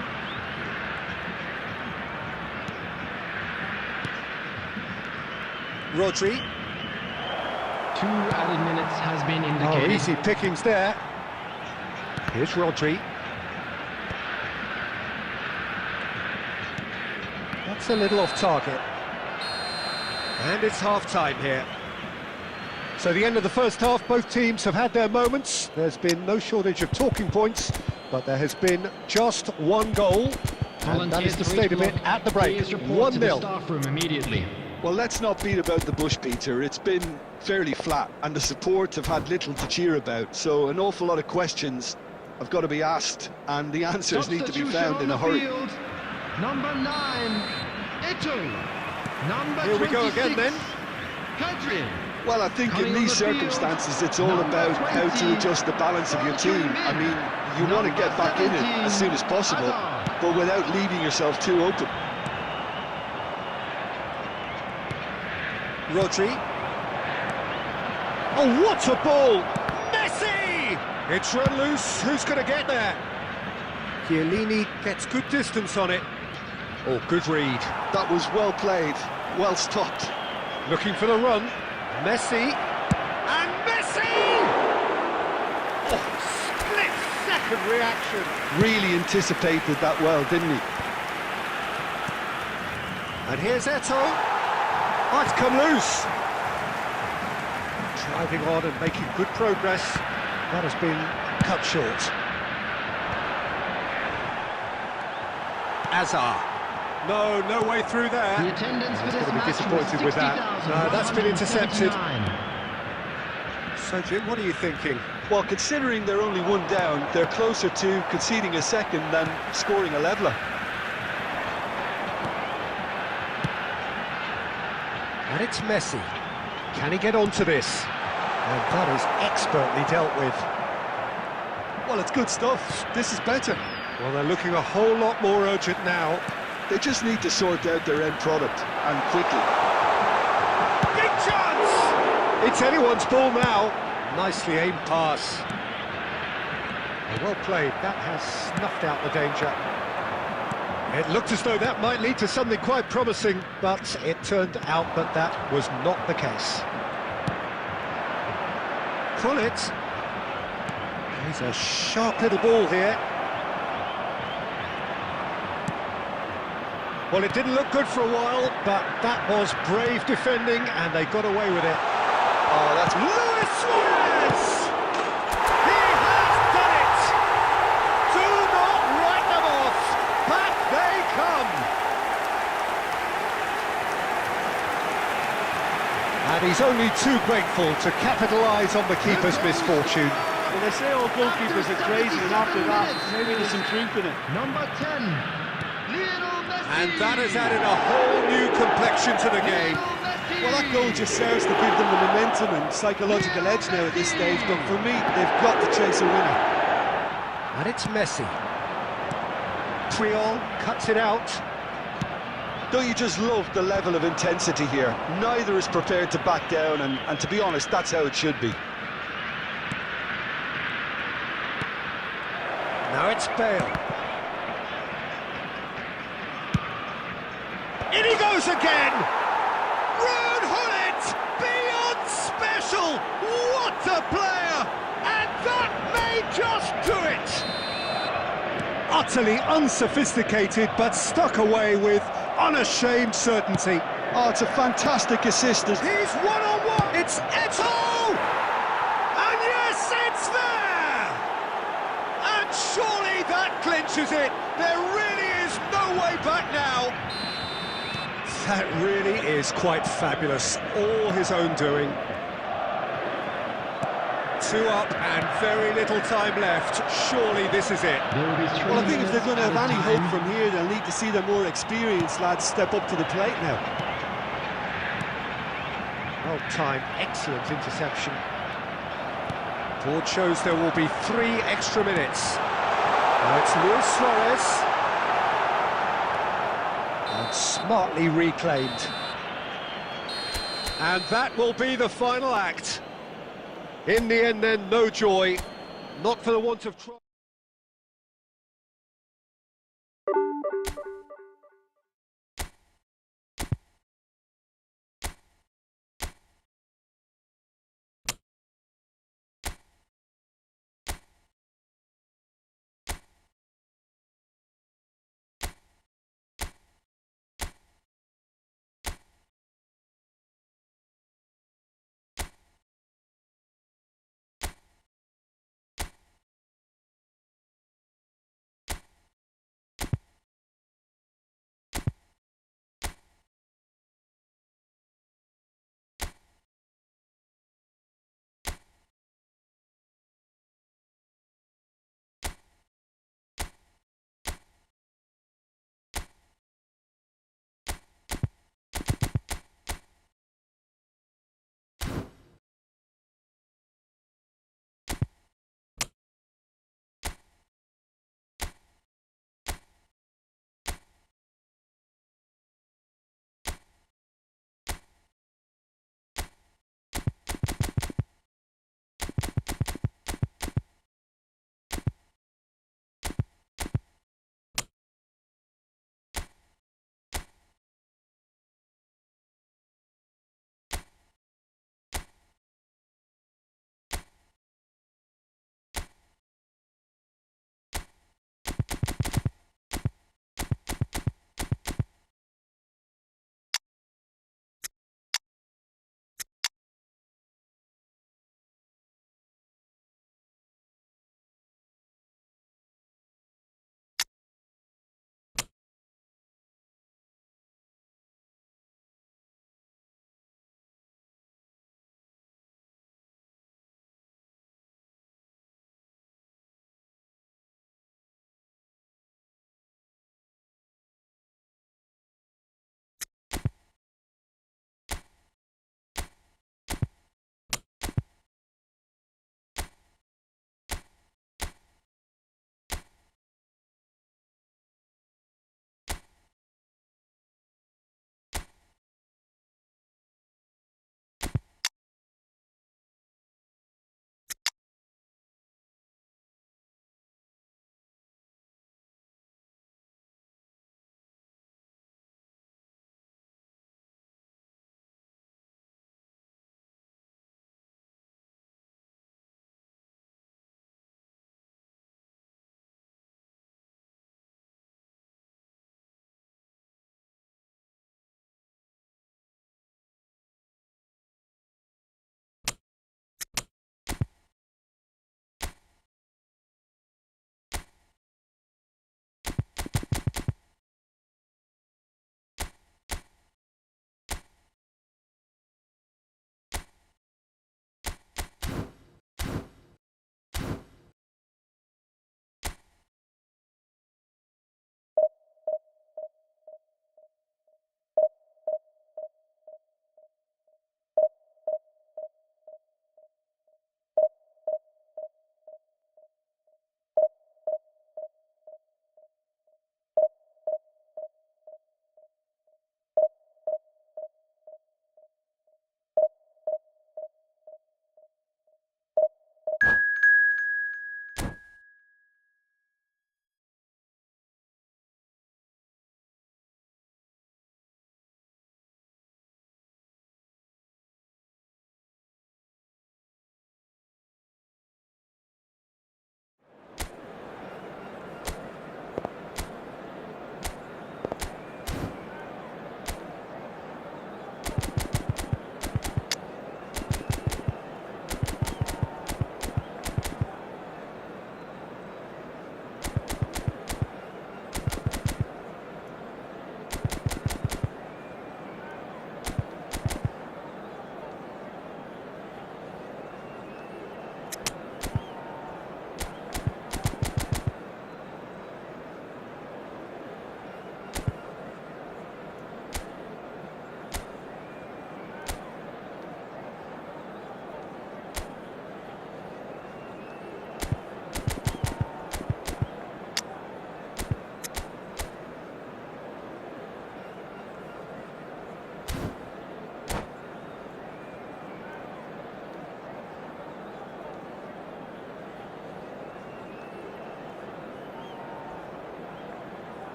A: Rodri.
D: 2 added minutes has been
A: Oh,
D: indicated.
A: easy pickings there. Here's Rodri. That's a little off target. And it's half-time here. So the end of the first half, both teams have had their moments. There's been no shortage of talking points, but there has been just one goal. And that is the state of it at the break. 1-0.
D: Staff room immediately.
B: Well, let's not beat about the bush, Peter. It's been fairly flat, and the support have had little to cheer about. So an awful lot of questions have got to be asked, and the answers need to be found in a hurry.
D: Field. Number 9, Eto'o. Number
A: Here we go again
D: 26,
A: then.
D: Kadri.
B: Well, I think
D: Coming
B: in
D: on
B: these
D: the field,
B: circumstances, it's all
D: number
B: about how to
D: 20,
B: adjust the balance of your team. I mean, you want to get back in it as soon as possible, but without leaving yourself too open.
A: Rodri. Oh, what a ball! Messi! It's run loose. Who's going to get there? Chiellini gets good distance on it. Oh, good read.
B: That was well played, well stopped.
A: Looking for the run. Messi. And Messi! Oh, split-second reaction.
B: Really anticipated that well, didn't he?
A: And here's Eto'o. Oh, it's come loose. Driving on and making good progress. That has been cut short. Azar. No way through there.
D: The attendance for
A: He's
D: this
A: going to be
D: match
A: disappointed
D: was
A: with that. No, that's been intercepted.
D: 60,179.
A: So, Jim, what are you thinking?
B: Well, considering they're only one down, they're closer to conceding a second than scoring a leveller.
A: And it's Messi. Can he get onto this? And that is expertly dealt with.
B: Well, it's good stuff. This is better.
A: Well, they're looking a whole lot more urgent now.
B: They just need to sort out their end product, and quickly.
A: Big chance! It's anyone's ball now. Nicely aimed pass. Well played. That has snuffed out the danger. It looked as though that might lead to something quite promising, but it turned out that that was not the case. Pullet. He's a sharp little ball here. Well, it didn't look good for a while, but that was brave defending, and they got away with it.
B: Oh, that's...
A: Luis Suarez! He has done it! Do not write them off! Back they come! And he's only too grateful to capitalise on the keeper's misfortune.
B: Well, they say all goalkeepers are crazy, and after that, maybe there's some truth in it.
D: Number 10, Lionel Messi.
A: And that has added a whole new complexion to the game.
B: Well, that goal just serves to give them the momentum and psychological edge now at this stage, but for me, they've got to chase a winner.
A: And it's Messi. Triol cuts it out.
B: Don't you just love the level of intensity here? Neither is prepared to back down, and to be honest, that's how it should be.
A: Now it's Bale. In he goes again! Ruud Gullit! Beyond special! What a player! And that may just do it! Utterly unsophisticated, but stuck away with unashamed certainty.
B: Oh, it's a fantastic assist.
A: He's one-on-one! It's Eto'o! And yes, it's there! And surely that clinches it! There really is no way back now! That really is quite fabulous. All his own doing. 2 up and very little time left. Surely this is it.
B: Well, I think if they're going to have any hope from here, they'll need to see the more experienced lads step up to the plate now.
A: Well timed, excellent interception. Board shows there will be 3 extra minutes. Now it's Luis Suarez. And smartly reclaimed. And that will be the final act. In the end then, no joy. Not for the want of try.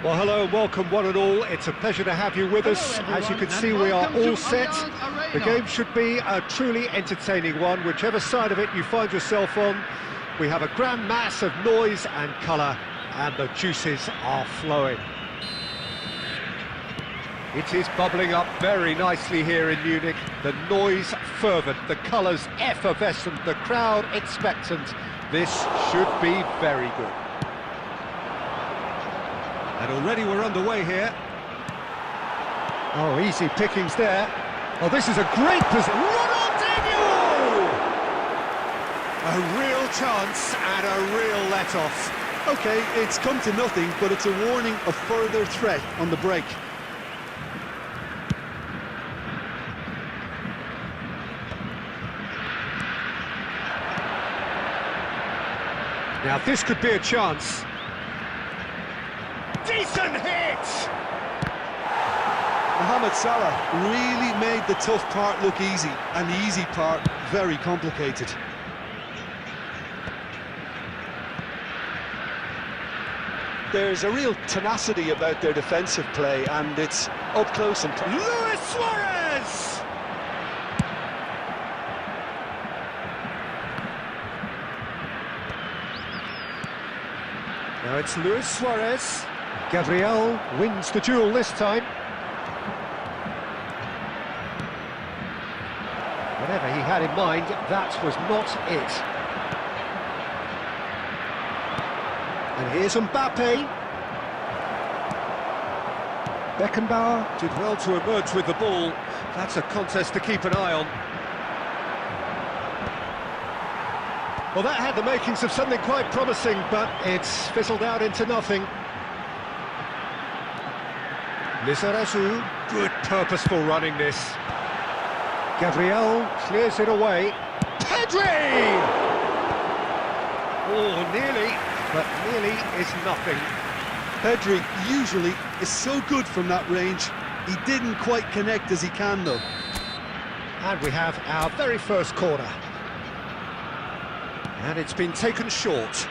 A: Well, hello and welcome one and all. It's a pleasure to have you with us. As you can see, we are all set. The game should be a truly entertaining one, whichever side of it you find yourself on. We have a grand mass of noise and colour, and the juices are flowing. It is bubbling up very nicely here in Munich. The noise fervent, the colours effervescent, the crowd expectant. This should be very good. And already we're underway here. Oh, easy pickings there. Oh, this is a great position. Ronaldinho! A real chance and a real let-off.
B: OK, it's come to nothing, but it's a warning of further threat on the break.
A: Now this could be a chance. Decent hit!
B: Mohamed Salah really made the tough part look easy, and the easy part very complicated. There's a real tenacity about their defensive play, and it's up close and
A: Luis Suarez! Now it's Luis Suarez. Gabriel wins the duel this time. Whatever he had in mind, that was not it. And here's Mbappe. Beckenbauer did well to emerge with the ball. That's a contest to keep an eye on. Well, that had the makings of something quite promising, but it's fizzled out into nothing. Lizarazu, good purposeful running this. Gabriel clears it away. Pedri! Oh, nearly, but nearly is nothing.
B: Pedri usually is so good from that range. He didn't quite connect as he can, though.
A: And we have our very first corner. And it's been taken short.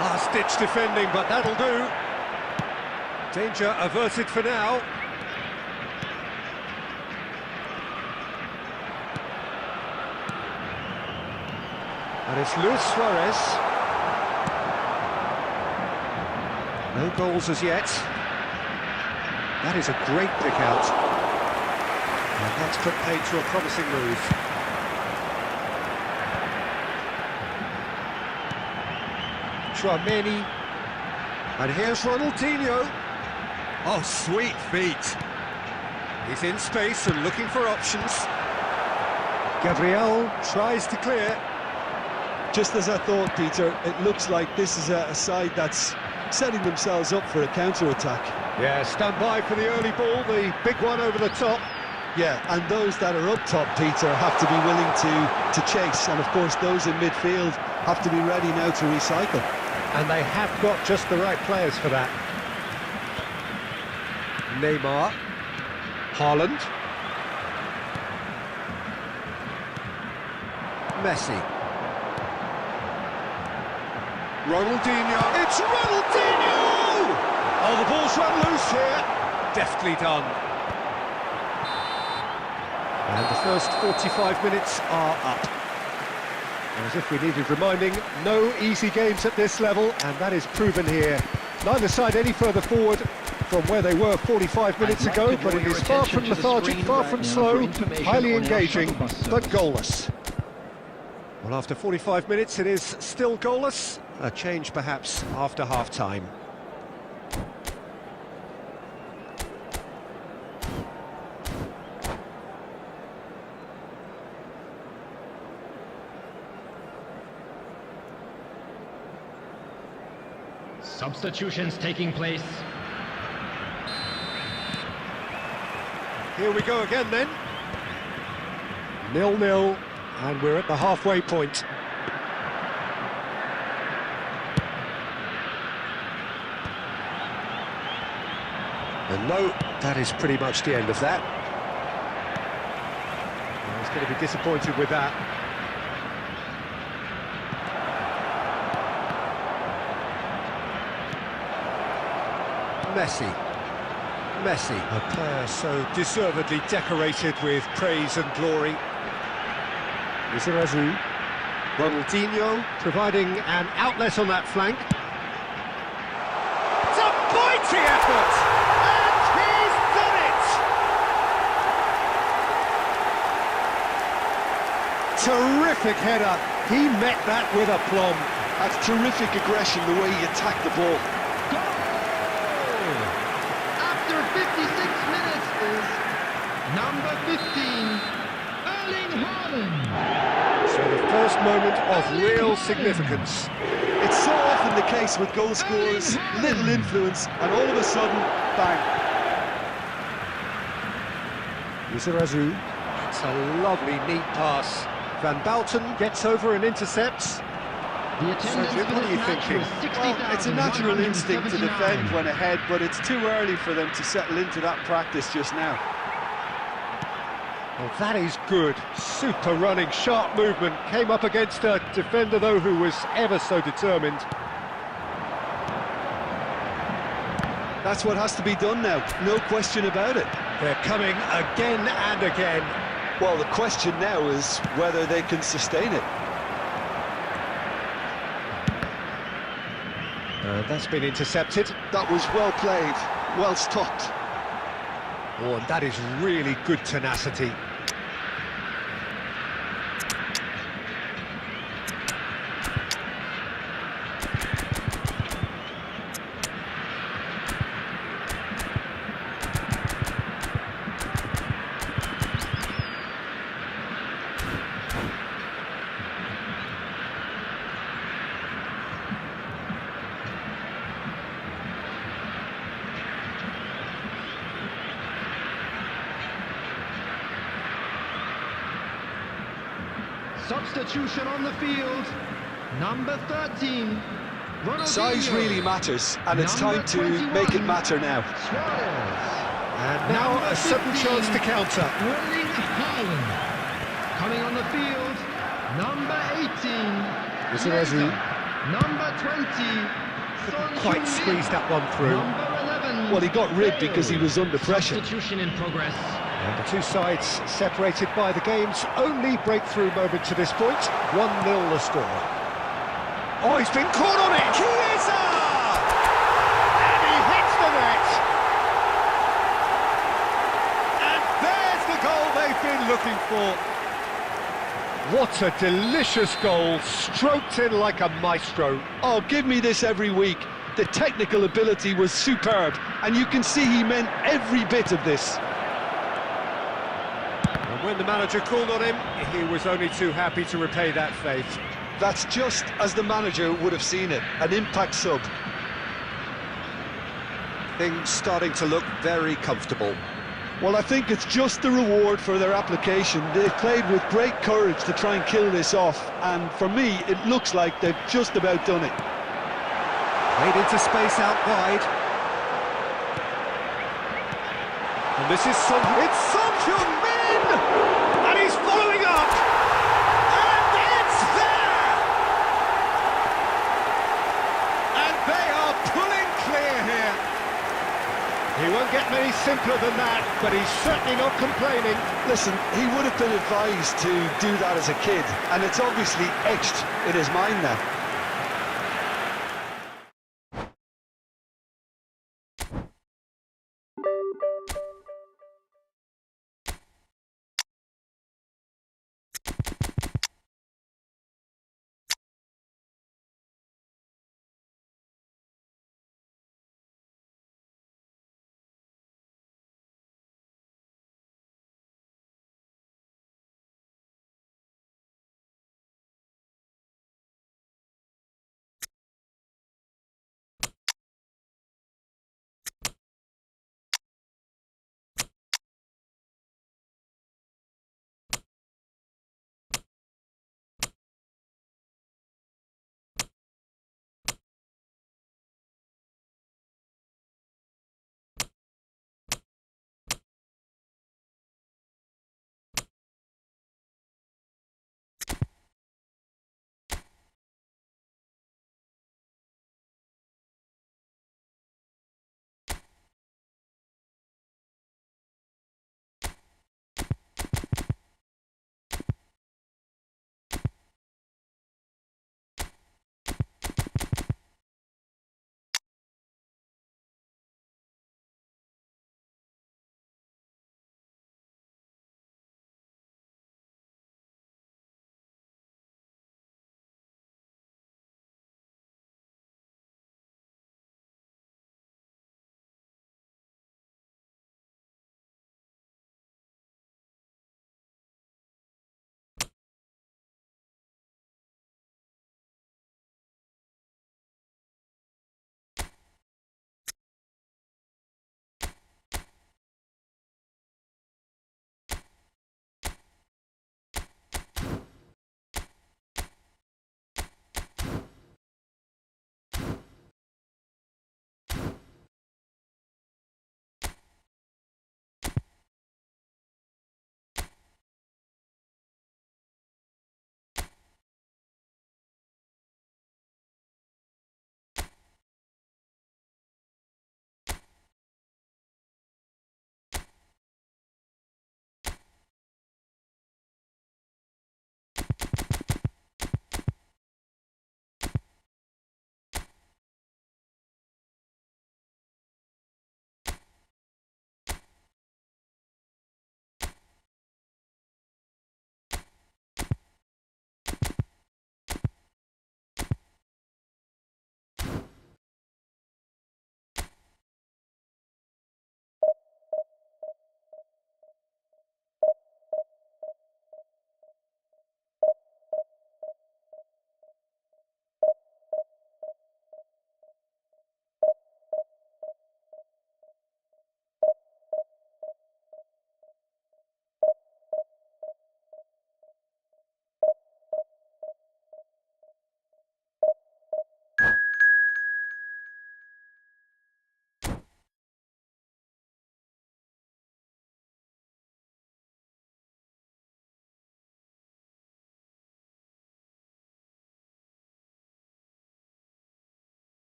A: Last-ditch defending, but that'll do. Danger averted for now. And it's Luis Suarez. No goals as yet. That is a great pick out. And that's put paid to a promising move. Chouameni. And here's Ronaldinho. Oh, sweet feet. He's in space and looking for options. Gabriel tries to clear.
B: Just as I thought, Peter, it looks like this is a side that's setting themselves up for a counter-attack.
A: Yeah, stand by for the early ball, the big one over the top.
B: Yeah, and those that are up top, Peter, have to be willing to chase. And, of course, those in midfield have to be ready now to recycle.
A: And they have got just the right players for that. Neymar. Haaland. Messi. Ronaldinho. It's Ronaldinho! Oh, the ball's run loose here. Deftly done. And the first 45 minutes are up. And as if we needed reminding, no easy games at this level, and that is proven here. Neither side any further forward from where they were 45 minutes ago, but it is far from lethargic, far from slow, highly engaging, but goalless. Well, after 45 minutes, it is still goalless. A change, perhaps, after half-time.
E: Substitutions taking place.
A: Here we go again, then. 0-0, and we're at the halfway point. And no, that is pretty much the end of that. Well, he's going to be disappointed with that. Messi. Messi, a player so deservedly decorated with praise and glory. Lizarazu. Ronaldinho providing an outlet on that flank. It's a mighty effort! And he's done it! Terrific header. He met that with aplomb.
B: That's terrific aggression, the way he attacked the ball.
D: Goal! After 56 minutes is number 15, Erling Haaland.
A: So the first moment of real significance.
B: It's so often the case with goal scorers, little influence, and all of a sudden, bang.
A: Lizarazu. It's a lovely, neat pass. Van Bouten gets over and intercepts.
D: The attendance
A: Jim,
D: for
A: what
D: this
A: are you
D: match
A: thinking?
D: was
B: Well, it's a natural instinct to defend when ahead, but it's too early for them to settle into that practice just now.
A: Well, that is good. Super running, sharp movement. Came up against a defender, though, who was ever so determined.
B: That's what has to be done now, no question about it.
A: They're coming again and again.
B: Well, the question now is whether they can sustain it.
A: That's been intercepted.
B: That was well played, well stopped.
A: Oh, and that is really good tenacity.
D: Substitution on the field, number 13, Ronaldinho.
B: Size really matters, and it's time to make it matter now.
D: Suarez.
A: And now a sudden chance to counter.
D: Erling Haaland. Coming on the field, number 18,
A: Lizarazu.
D: number 20, Son
A: Quite
D: Heung-min.
A: squeezed that one through.
D: Number 11,
B: Well, he got rid because he was under pressure.
E: Substitution in progress.
A: And the two sides separated by the game's only breakthrough moment to this point. 1-0 the score. Oh, he's been caught on it! Chiesa! And he hits the net! And there's the goal they've been looking for. What a delicious goal, stroked in like a maestro.
B: Oh, give me this every week. The technical ability was superb, and you can see he meant every bit of this.
A: And when the manager called on him, he was only too happy to repay that faith.
B: That's just as the manager would have seen it, an impact sub.
A: Things starting to look very comfortable.
B: Well, I think it's just the reward for their application. They've played with great courage to try and kill this off, and for me, it looks like they've just about done it.
A: Made into space out wide. And this is it's Son Heung-min! And he's following up! And it's there! And they are pulling clear here. He won't get many simpler than that, but he's certainly not complaining.
B: Listen, he would have been advised to do that as a kid, and it's obviously etched in his mind now.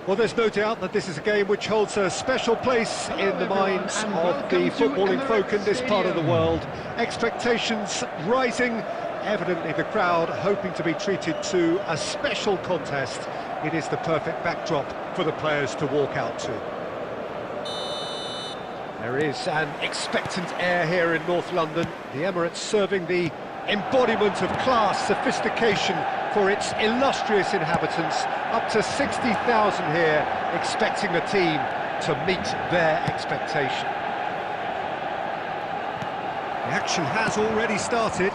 A: Well, there's no doubt that this is a game which holds a special place in the minds of the footballing folk in this part of the world. Expectations rising, evidently the crowd hoping to be treated to a special contest. It is the perfect backdrop for the players to walk out to. There is an expectant air here in North London. The Emirates serving the embodiment of class, sophistication for its illustrious inhabitants. Up to 60,000 here, expecting the team to meet their expectation. The action has already started.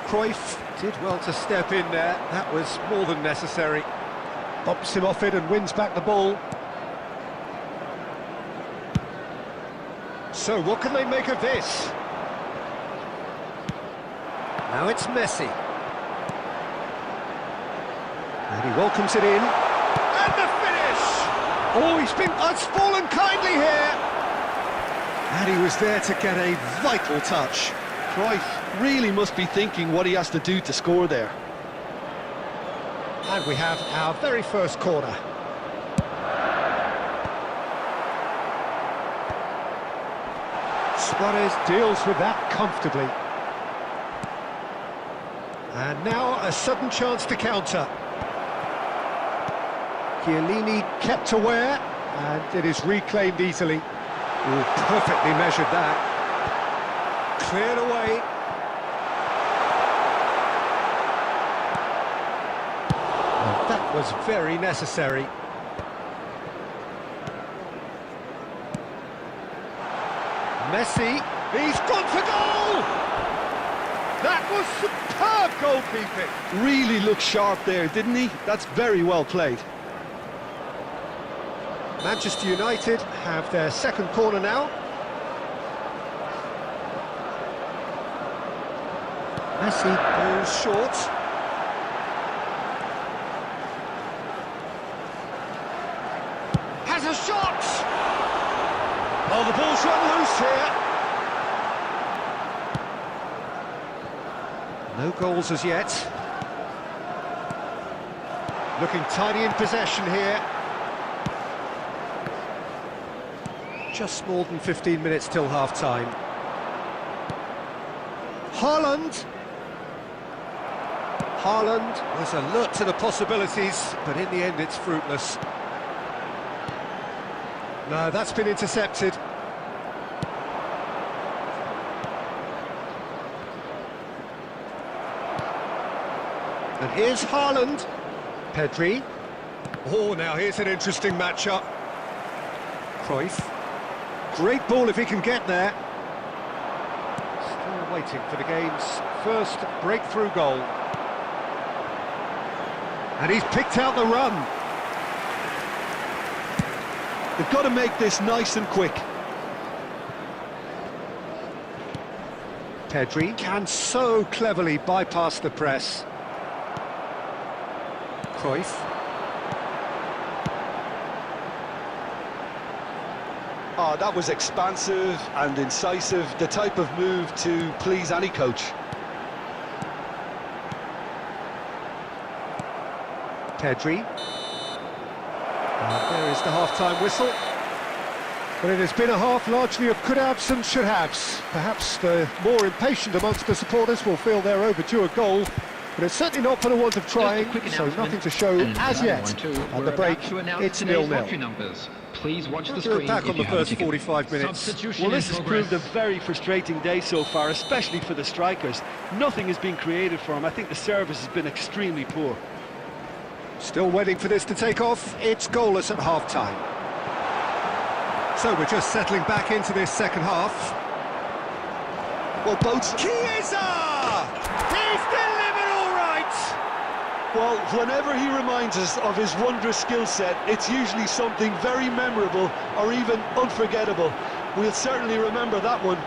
A: Cruyff did well to step in there. That was more than necessary. Bumps him off it and wins back the ball. So what can they make of this? Now it's Messi. And he welcomes it in. And the finish! Oh, has fallen kindly here. And he was there to get a vital touch.
B: Cruyff really must be thinking what he has to do to score there.
A: And we have our very first corner. Suarez deals with that comfortably. And now a sudden chance to counter. Chiellini kept aware, and it is reclaimed easily. Ooh, perfectly measured that. Cleared away. Well, that was very necessary. Messi, he's gone for goal! That was superb goalkeeping.
B: Really looked sharp there, didn't he? That's very well played.
A: Manchester United have their second corner now. Messi goes short. Has a shot! Oh, the ball's run loose here. No goals as yet. Looking tidy in possession here. Just more than 15 minutes till half-time. Haaland was alert to the possibilities, but in the end it's fruitless. No, that's been intercepted. And here's Haaland. Pedri. Oh, now here's an interesting matchup. Cruyff. Great ball if he can get there. Still waiting for the game's first breakthrough goal. And he's picked out the run.
B: They've got to make this nice and quick.
A: Pedri can so cleverly bypass the press. Cruyff.
B: Oh, that was expansive and incisive, the type of move to please any coach.
A: Pedri. And there is the half-time whistle. But it has been a half largely of could-haves and should-haves. Perhaps the more impatient amongst the supporters will feel they're overdue a goal, but it's certainly not for the want of trying, so nothing to show as yet. At the break, it's 0-0.
E: Please watch the screen.
A: Back on the first 45 minutes.
B: Well, this has proved a very frustrating day so far, especially for the strikers. Nothing has been created for them. I think the service has been extremely poor.
A: Still waiting for this to take off. It's goalless at half-time. So we're just settling back into this second half.
B: Well, both...
A: Chiesa! He's delivered all right!
B: Well, whenever he reminds us of his wondrous skill set, it's usually something very memorable or even unforgettable. We'll certainly remember that one.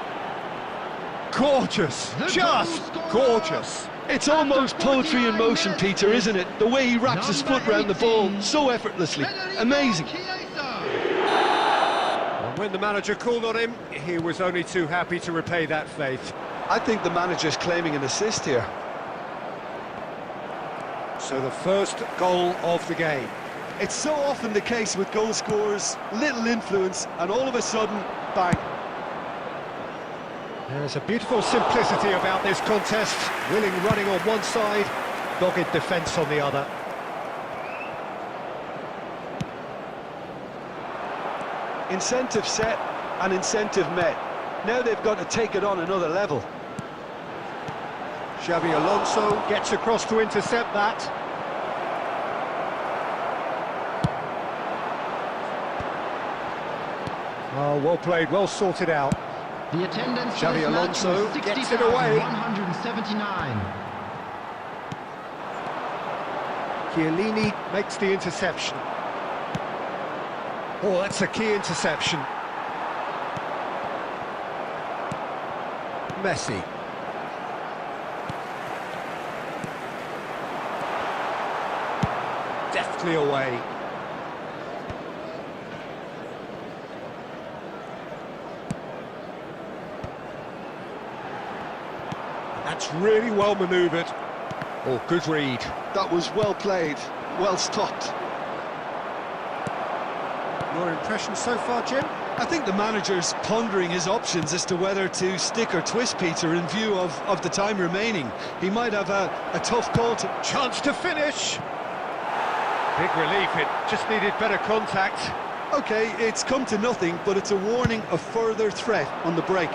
A: Gorgeous! Just gorgeous!
B: It's almost poetry in motion, Peter, isn't it? The way he wraps his foot round the ball so effortlessly. Amazing.
A: And when the manager called on him, he was only too happy to repay that faith.
B: I think the manager's claiming an assist here.
A: So the first goal of the game.
B: It's so often the case with goal scorers, little influence, and all of a sudden, bang.
A: There's a beautiful simplicity about this contest. Willing running on one side, dogged defence on the other.
B: Incentive set and incentive met. Now they've got to take it on another level.
A: Xabi Alonso gets across to intercept that. Oh, well played, well sorted out.
E: The attendance for
A: Xabi
E: this match
A: Alonso
E: was
A: gets it away.
E: 60,179.
A: Chiellini makes the interception. Oh, that's a key interception. Messi. Deftly away. That's really well manoeuvred. Oh, good read.
B: That was well played, well stopped.
A: Your impression so far, Jim?
B: I think the manager's pondering his options as to whether to stick or twist Peter in view of the time remaining. He might have a tough call to...
A: Chance to finish. Big relief, it just needed better contact.
B: OK, it's come to nothing, but it's a warning of further threat on the break.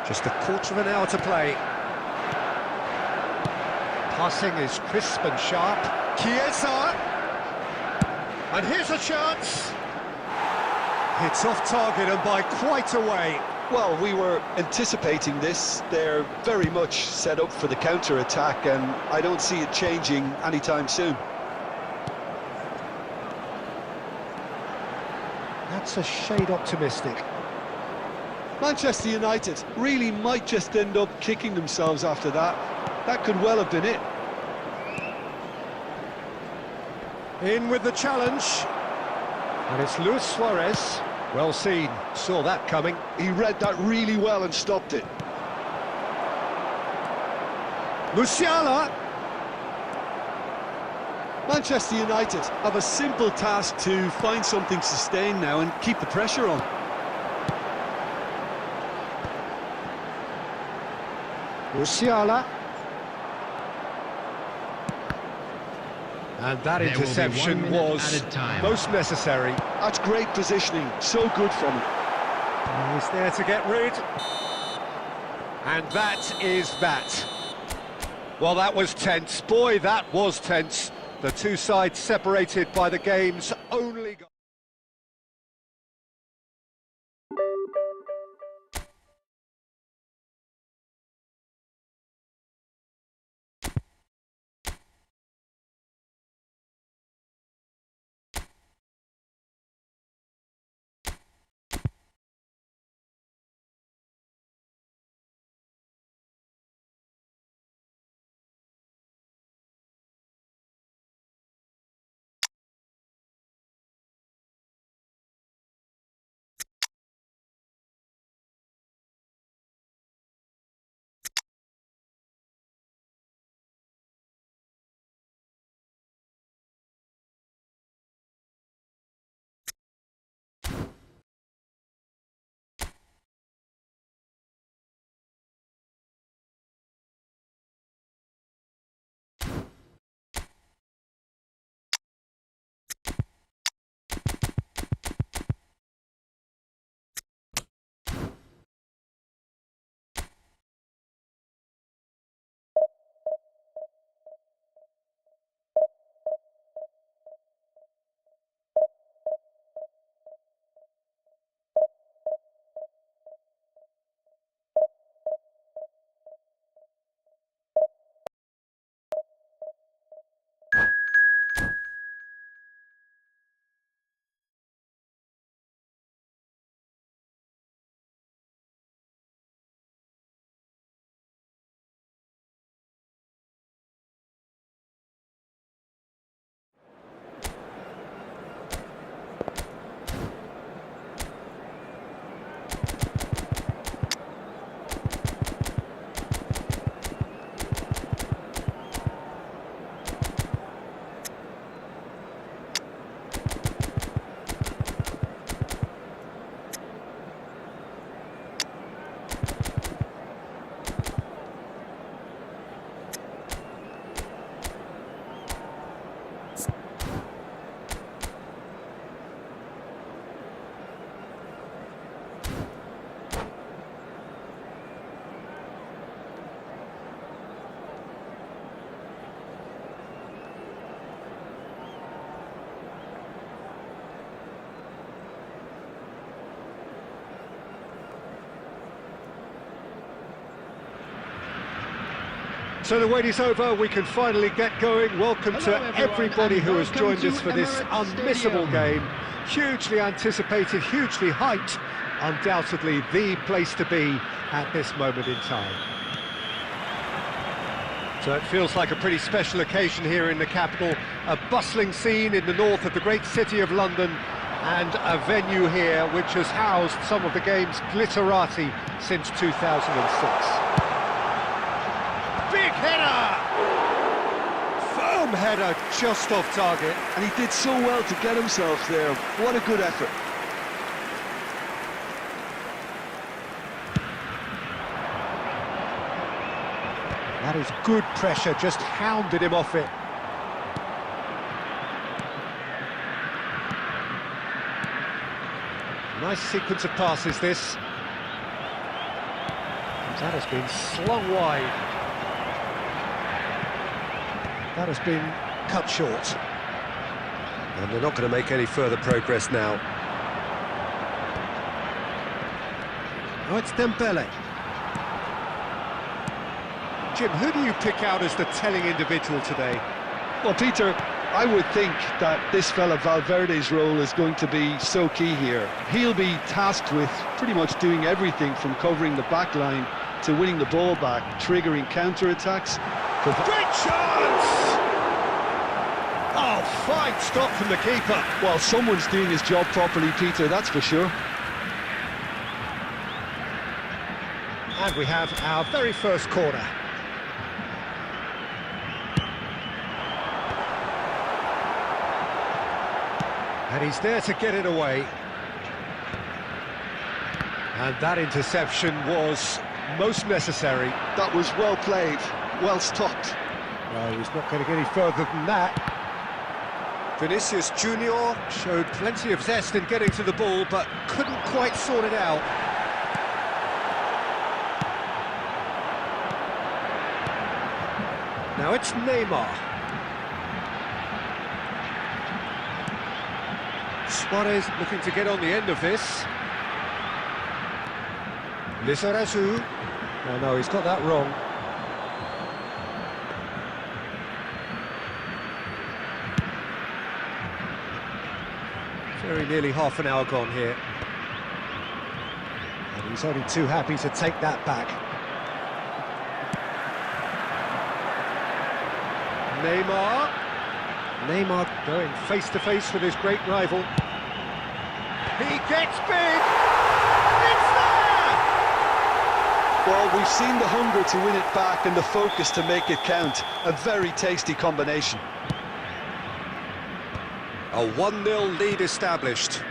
A: Just a quarter of an hour to play. Passing is crisp and sharp. Chiesa! And here's a chance! It's off target and by quite a way.
B: Well, we were anticipating this. They're very much set up for the counter-attack, and I don't see it changing anytime soon.
A: That's a shade optimistic.
B: Manchester United really might just end up kicking themselves after that. That could well have been it.
A: In with the challenge. And it's Luis Suarez. Well seen, saw that coming.
B: He read that really well and stopped it.
A: Musiala!
B: Manchester United have a simple task to find something sustained now and keep the pressure on.
A: Musiala. And that
E: There will be 1
A: interception
E: minute
A: was
E: added time.
A: most necessary.
B: That's great positioning, so good from him.
A: He's there to get rid. And that is that. Well, that was tense. Boy, that was tense. The two sides separated by the game's only goal. So the wait is over, we can finally get going. Welcome to everybody who has joined us for this unmissable game. Hugely anticipated, hugely hyped, undoubtedly the place to be at this moment in time. So it feels like a pretty special occasion here in the capital, a bustling scene in the north of the great city of London, and a venue here which has housed some of the game's glitterati since 2006. Big header! Firm header, just off target.
B: And he did so well to get himself there. What a good effort.
A: That is good pressure, just hounded him off it. Nice sequence of passes, this. That has been slung wide. That has been cut short. And they're not going to make any further progress now. Oh, it's Dembele. Jim, who do you pick out as the telling individual today?
B: Well, Peter, I would think that this fella Valverde's role is going to be so key here. He'll be tasked with pretty much doing everything from covering the back line to winning the ball back, triggering counter-attacks.
A: Great chance! Oh, fine stop from the keeper.
B: Well, someone's doing his job properly, Peter, that's for sure.
A: And we have our very first corner. And he's there to get it away. And that interception was most necessary.
B: That was well played, well stopped.
A: No, he's not going to get any further than that. Vinicius Junior showed plenty of zest in getting to the ball, but couldn't quite sort it out. Now it's Neymar. Suarez looking to get on the end of this. Lizarazu. No, he's got that wrong. Very nearly half an hour gone here. And he's only too happy to take that back. Neymar going face to face with his great rival. He gets big! It's there!
B: Well, we've seen the hunger to win it back and the focus to make it count. A very tasty combination.
A: A 1-0 lead established.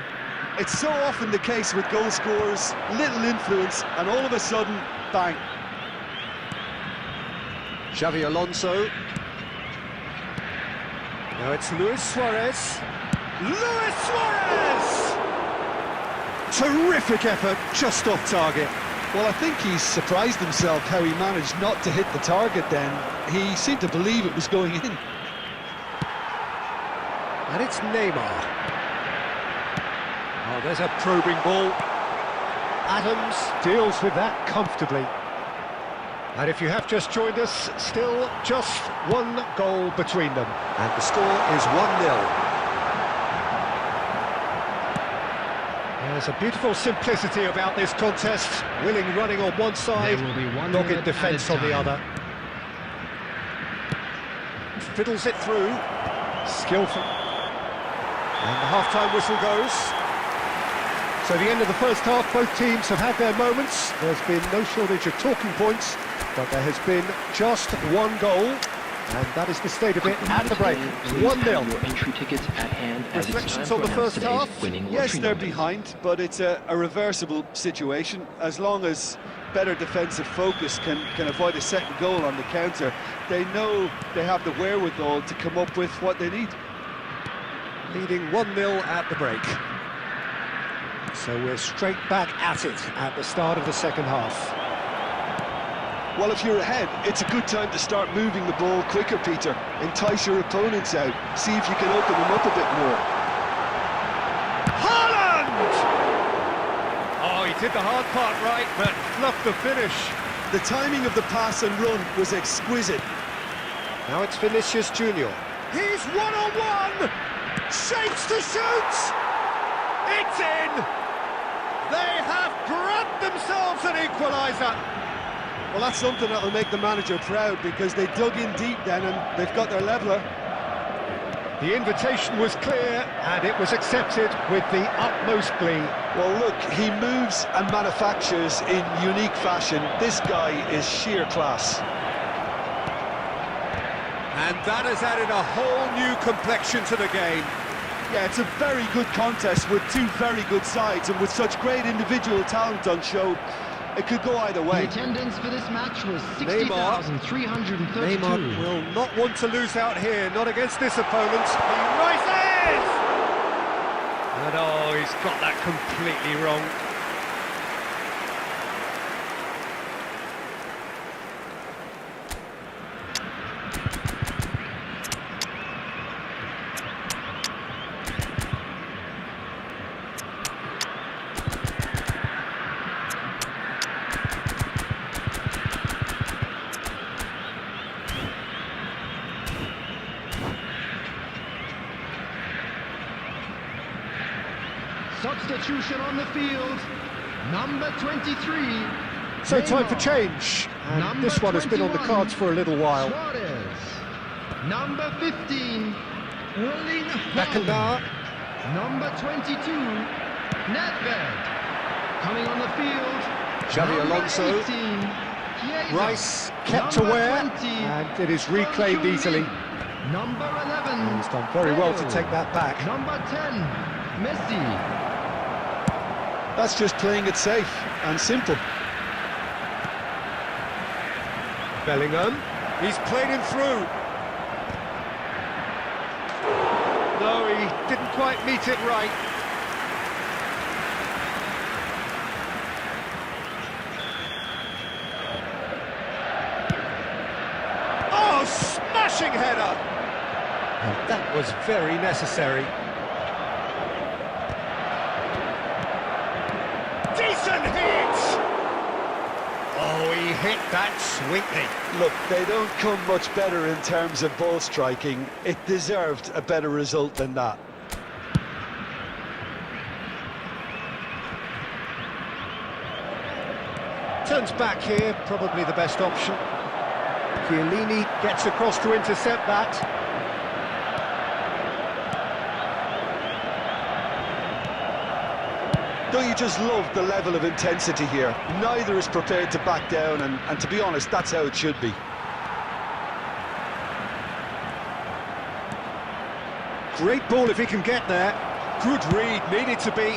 B: It's so often the case with goal scorers, little influence, and all of a sudden, bang.
A: Xavi Alonso. Now it's Luis Suarez. Luis Suarez! Terrific effort, just off target.
B: Well, I think he's surprised himself how he managed not to hit the target then. He seemed to believe it was going in.
A: And it's Neymar. Oh, there's a probing ball. Adams deals with that comfortably. And if you have just joined us, still just one goal between them. And the score is 1-0. There's a beautiful simplicity about this contest. Willing running on one side, dogged defence on the other. Fiddles it through. Skillful. And the half-time whistle goes. So the end of the first half, both teams have had their moments. There's been no shortage of talking points, but there has been just one goal, and that is the state of it at the break. 1-0.
C: Entry tickets at hand.
A: Reflections on the first half?
B: Yes, they're behind, but it's a reversible situation. As long as better defensive focus can avoid a second goal on the counter, they know they have the wherewithal to come up with what they need.
A: Leading 1-0 at the break. So we're straight back at it at the start of the second half.
B: Well, if you're ahead, it's a good time to start moving the ball quicker, Peter. Entice your opponents out. See if you can open them up a bit more.
A: Haaland! Oh, he did the hard part right, but fluffed the finish.
B: The timing of the pass and run was exquisite.
A: Now it's Vinicius Junior. He's one-on-one! Shapes to shoot! It's in! They have grabbed themselves an equaliser!
B: Well, that's something that'll make the manager proud, because they dug in deep then and they've got their leveller.
A: The invitation was clear and it was accepted with the utmost glee.
B: Well, look, he moves and manufactures in unique fashion. This guy is sheer class.
A: And that has added a whole new complexion to the game.
B: Yeah, it's a very good contest with two very good sides, and with such great individual talent on show, it could go either way.
E: The attendance for this match was 60,332.
A: Neymar will not want to lose out here, not against this opponent. He rises! And oh, he's got that completely wrong.
E: Substitution on the field, number 23.
A: So
E: Neymar.
A: time for change. And
E: Number
A: this one has been on the
E: 21,
A: cards for a little while.
E: Suarez. Number 15, Erling Haaland.
A: Beckenbauer.
E: Number 22, Nedved. Coming on the field,
A: Xavi
E: number
A: Alonso.
E: 18, Chiesa.
A: Rice kept
E: Number
A: aware,
E: 20,
A: and it is reclaimed
E: Bonjour.
A: easily.
E: Number 11,
A: He's done very well to
E: Bale.
A: take that back.
E: Number 10, Messi.
B: That's just playing it safe and simple.
A: Bellingham, he's played him through. No, he didn't quite meet it right. Oh, smashing header! And that was very necessary. Decent hit! Oh, he hit that sweetly.
B: Look, they don't come much better in terms of ball striking. It deserved a better result than that.
A: Turns back here, probably the best option. Chiellini gets across to intercept that.
B: Don't you just love the level of intensity here? Neither is prepared to back down, and to be honest, that's how it should be.
A: Great ball if he can get there. Good read, needed to be.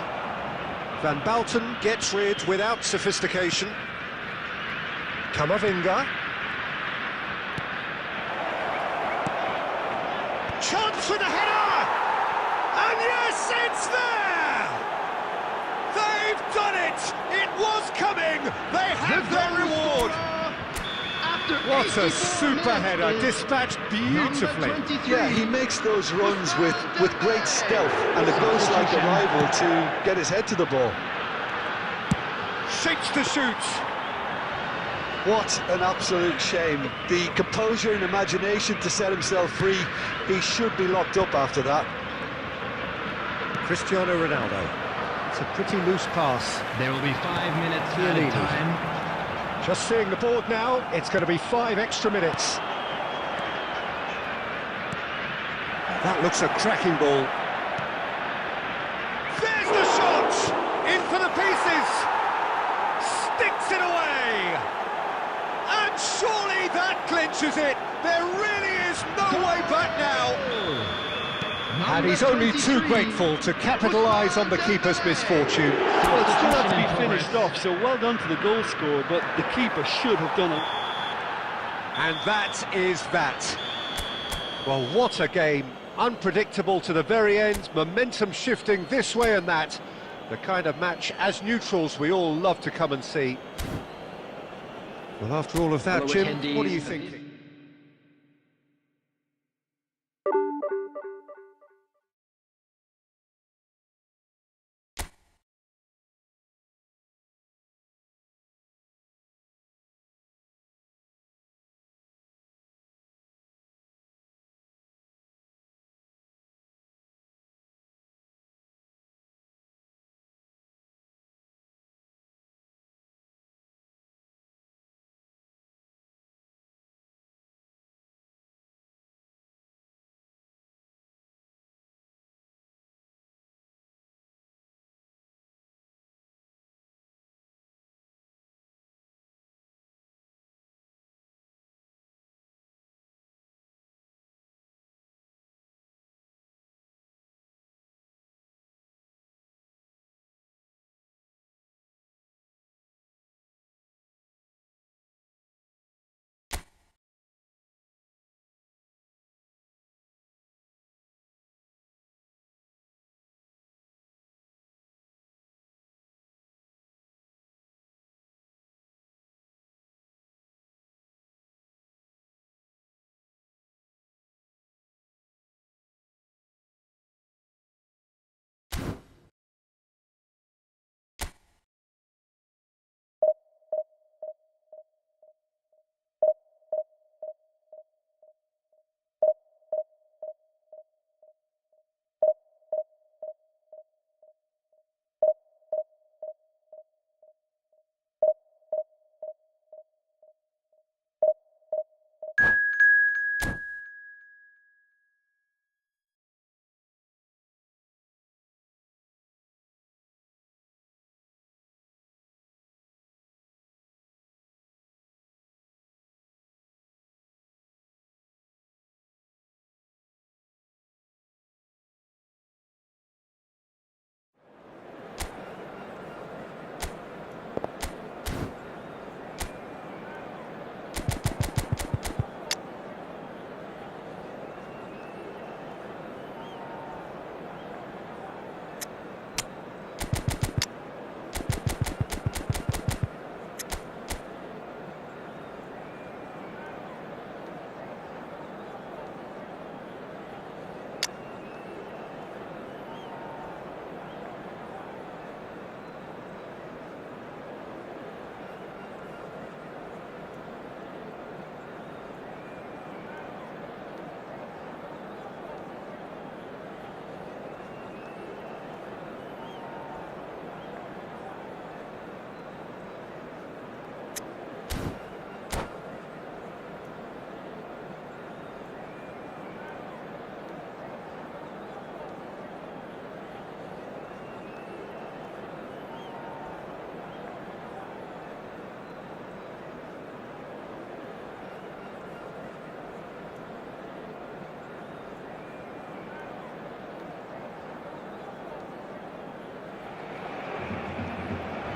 A: Van Bouten gets rid without sophistication. Camavinga. Chance for the header! And yes, it's there! They've done it! It was coming! They have their reward! What a super header, dispatched beautifully.
B: Yeah, he makes those runs with great stealth and a ghost-like arrival to get his head to the ball.
A: Shapes to shoot.
B: What an absolute shame. The composure and imagination to set himself free. He should be locked up after that.
A: Cristiano Ronaldo. It's a pretty loose pass.
E: There will be 5 minutes added time.
A: Just seeing the board now, it's going to be 5 extra minutes. That looks a cracking ball. There's the shot! In for the pieces! Sticks it away! And surely that clinches it! There really is no way back now! And he's only too grateful to capitalise on the keeper's misfortune.
B: Well, it still had to be finished off, so well done to the goal scorer, but the keeper should have done it.
A: And that is that. Well, what a game. Unpredictable to the very end, momentum shifting this way and that. The kind of match, as neutrals, we all love to come and see. Well, after all of that, Jim, what do you think?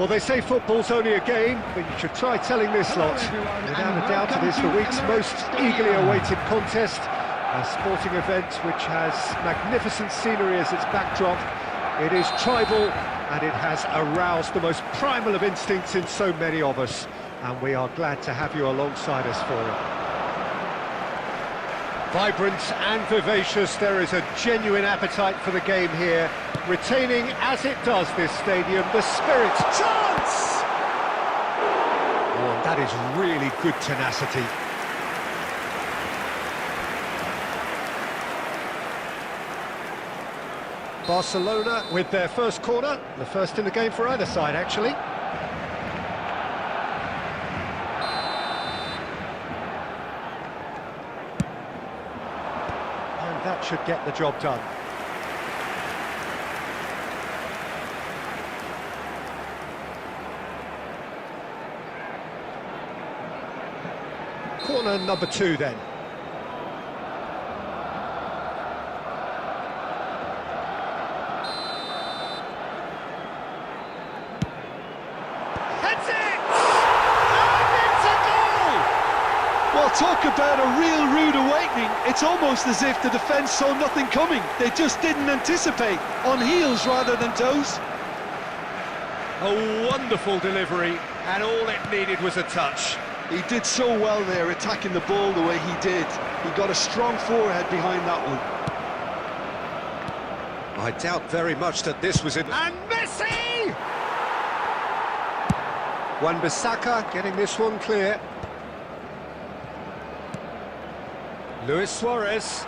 A: Well, they say football's only a game, but you should try telling this lot. Without a doubt, it is the week's most eagerly awaited contest. A sporting event which has magnificent scenery as its backdrop. It is tribal, and it has aroused the most primal of instincts in so many of us. And we are glad to have you alongside us for it. Vibrant and vivacious, there is a genuine appetite for the game here, retaining, as it does this stadium, the spirit. Chance! Oh, that is really good tenacity. Barcelona with their first corner, the first in the game for either side, actually. That should get the job done. Corner number 2 then. Heads it! And it's a goal!
B: Well, talk about a real rude awakening. It's almost as if the defence saw nothing coming. They just didn't anticipate. On heels rather than toes.
A: A wonderful delivery, and all it needed was a touch.
B: He did so well there, attacking the ball the way he did. He got a strong forehead behind that one.
A: I doubt very much that this was it. And Messi! Wan-Bissaka getting this one clear. Luis Suarez.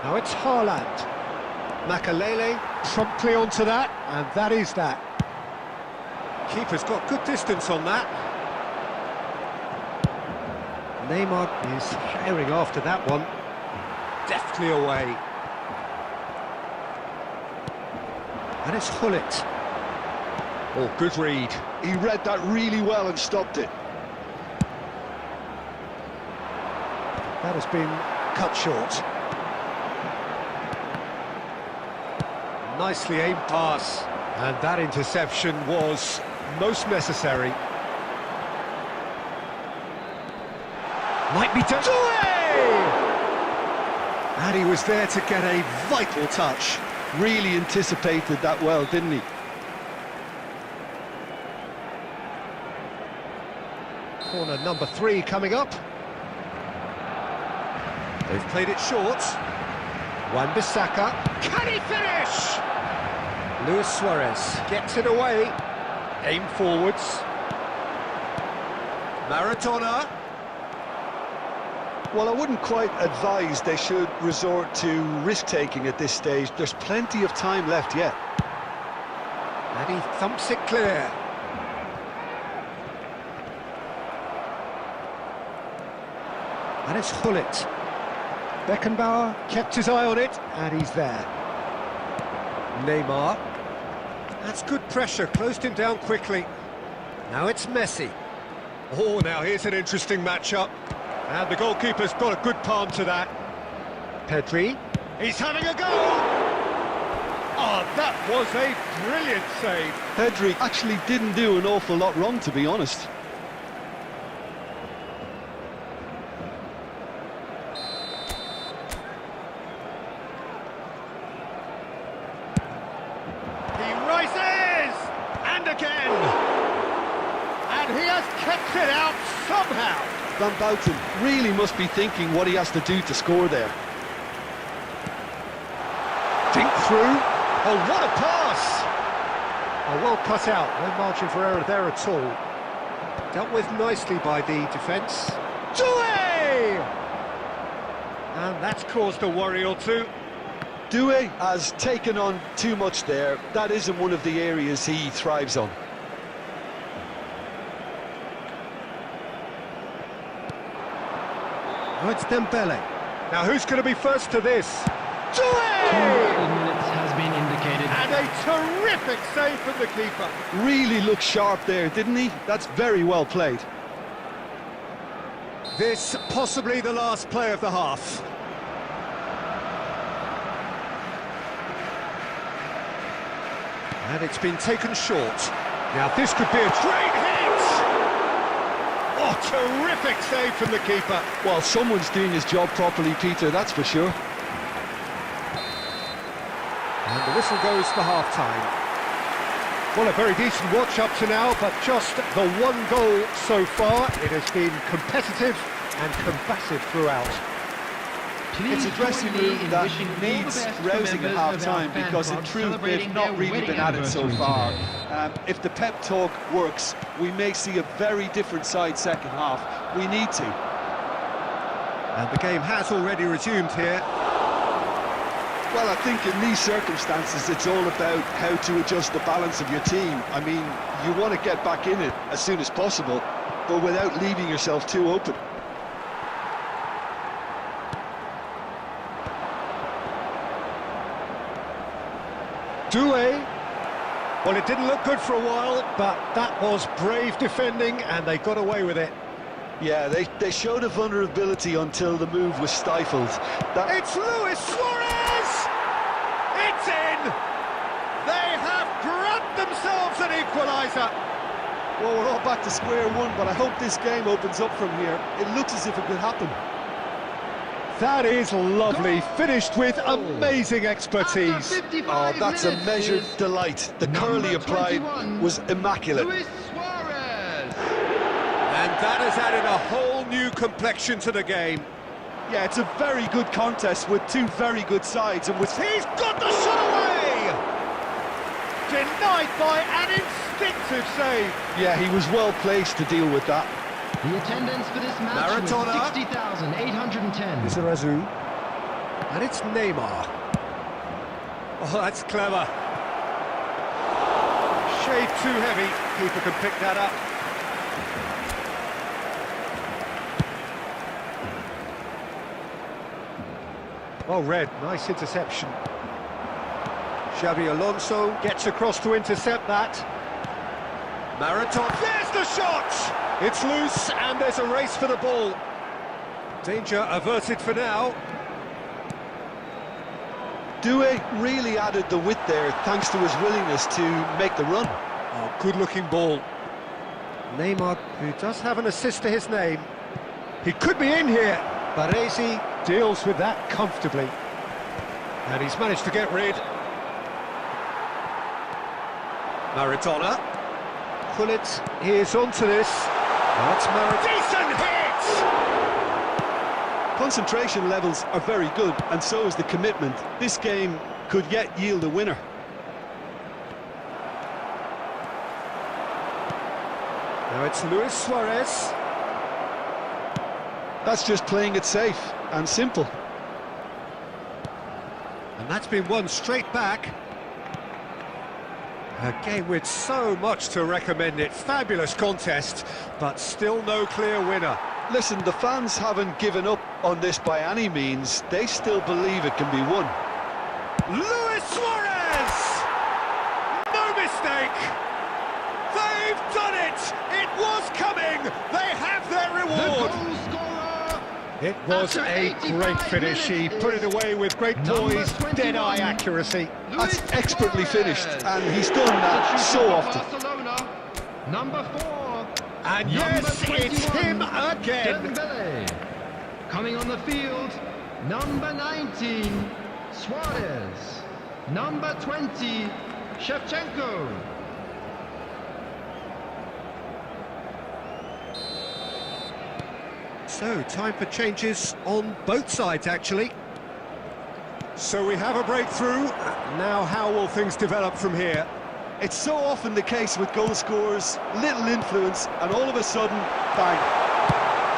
A: Now it's Haaland. Makalele promptly onto that, and that is that. Keeper's got good distance on that. Neymar is herring after that one. Deftly away. And it's Hullet. Oh, good read.
B: He read that really well and stopped it.
A: That has been cut short. Nicely aimed pass. And that interception was most necessary. Might be done. And he was there to get a vital touch.
B: Really anticipated that well, didn't he?
A: Corner number 3 coming up. They've played it short. Wan-Bissaka. Can he finish? Luis Suarez gets it away. Aim forwards. Maradona.
B: Well, I wouldn't quite advise they should resort to risk-taking at this stage. There's plenty of time left yet.
A: And he thumps it clear. And it's Hullet. Beckenbauer kept his eye on it, and he's there. Neymar. That's good pressure, closed him down quickly. Now it's Messi. Oh, now here's an interesting matchup. And the goalkeeper's got a good palm to that. Pedri. He's having a go! Oh, that was a brilliant save.
B: Pedri actually didn't do an awful lot wrong, to be honest.
A: Kept it out somehow.
B: Van Bouten really must be thinking what he has to do to score there.
A: Dink through. Oh, what a pass! Oh, well cut out. No margin for error there at all. Dealt with nicely by the defence. Doué! And that's caused a worry or two.
B: Doué has taken on too much there. That isn't one of the areas he thrives on.
A: Oh, it's Dembele. Now who's going to be first to this? Doué!
E: 2 minutes has been indicated.
A: And a terrific save from the keeper.
B: Really looked sharp there, didn't he? That's very well played.
A: This possibly the last play of the half. And it's been taken short. Now this could be a great hit! Oh, terrific save from the keeper.
B: Well, someone's doing his job properly, Peter, that's for sure.
A: And the whistle goes for half-time. Well, a very decent watch up to now, but just the one goal so far. It has been competitive and combative throughout.
B: It's a dressing room that needs rousing at half-time because in truth they've not really been at it so far. If the pep talk works, we may see a very different side second half. We need to.
A: And the game has already resumed here.
B: Well, I think in these circumstances it's all about how to adjust the balance of your team. I mean, you want to get back in it as soon as possible, but without leaving yourself too open.
A: Doué. Well, it didn't look good for a while, but that was brave defending and they got away with it.
B: Yeah, they showed a vulnerability until the move was stifled.
A: It's Luis Suarez! It's in! They have grabbed themselves an equaliser.
B: Well, we're all back to square one, but I hope this game opens up from here. It looks as if it could happen.
A: That is lovely, finished with amazing expertise.
B: Oh, that's a measured delight. The curl he applied was immaculate.
D: Luis Suarez.
A: And that has added a whole new complexion to the game.
B: Yeah, it's a very good contest with two very good sides, and
A: He's got the shot away! Denied by an instinctive save.
B: yeah, he was well placed to deal with that.
D: The attendance for this match was
A: Maradona.
D: 60,810.
A: Lizarazu. And it's Neymar. Oh, that's clever. Shade too heavy. Keeper can pick that up. Well read, nice interception. Xabi Alonso gets across to intercept that. Maradona, there's the shot! It's loose and there's a race for the ball. Danger averted for now.
B: Doué really added the width there thanks to his willingness to make the run.
A: Oh, good-looking ball. Neymar, who does have an assist to his name. He could be in here. Baresi deals with that comfortably. And he's managed to get rid. Maradona. Pullet is onto this. That's Maradona. Decent hit!
B: Concentration levels are very good, and so is the commitment. This game could yet yield a winner.
A: Now it's Luis Suarez.
B: That's just playing it safe and simple.
A: And that's been won straight back. A game with so much to recommend it. Fabulous contest, but still no clear winner.
B: Listen, the fans haven't given up on this by any means. They still believe it can be won.
A: Luis Suarez! No mistake! They've done it! It was coming! They have their reward!
D: The goal scorer.
A: It was a great finish. He put it away with great poise, dead-eye accuracy.
B: That's expertly finished, and he's done that so often.
D: Barcelona. Number 4.
A: And yes, it's him again.
D: Dembele. Coming on the field, number 19, Suarez. Number 20, Shevchenko.
A: So, time for changes on both sides, actually. So we have a breakthrough. Now, how will things develop from here?
B: It's so often the case with goal scorers, little influence, and all of a sudden, bang.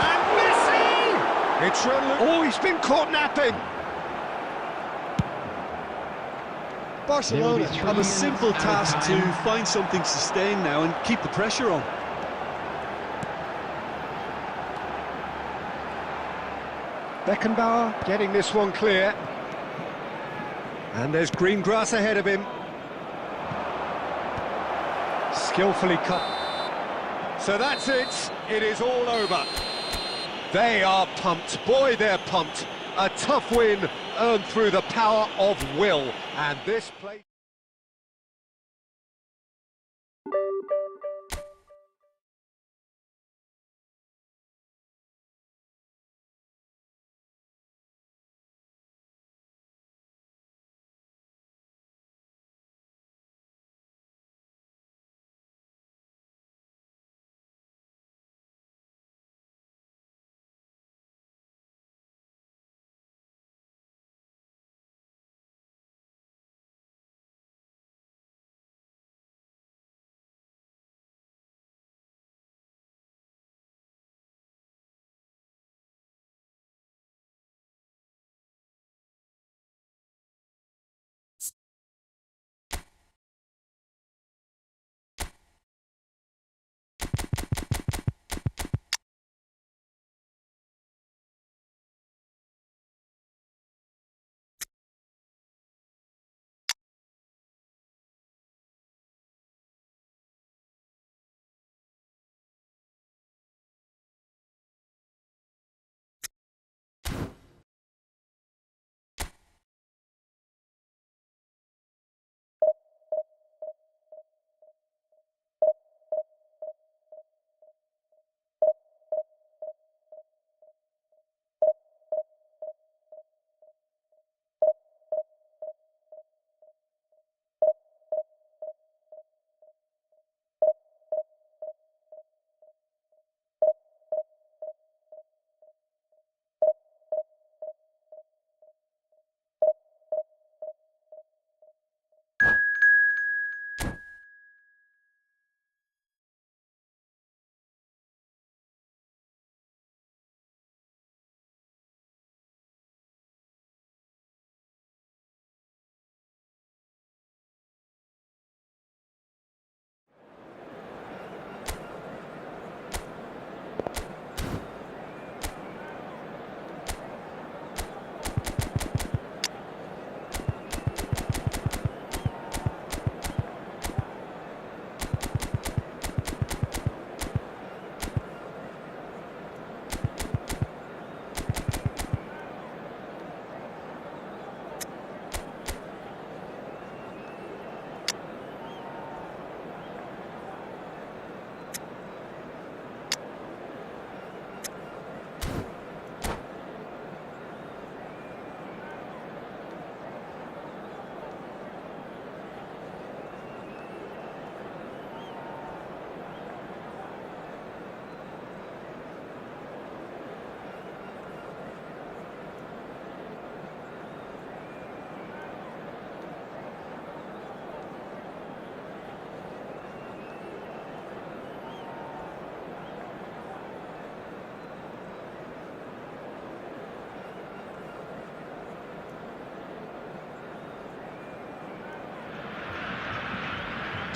A: And Messi! It's run. Oh, he's been caught napping.
B: Barcelona have a simple task to find something sustained now and keep the pressure on.
A: Beckenbauer getting this one clear. And there's green grass ahead of him. Skillfully cut. So that's it. It is all over. They are pumped. Boy, they're pumped. A tough win earned through the power of will. And this play...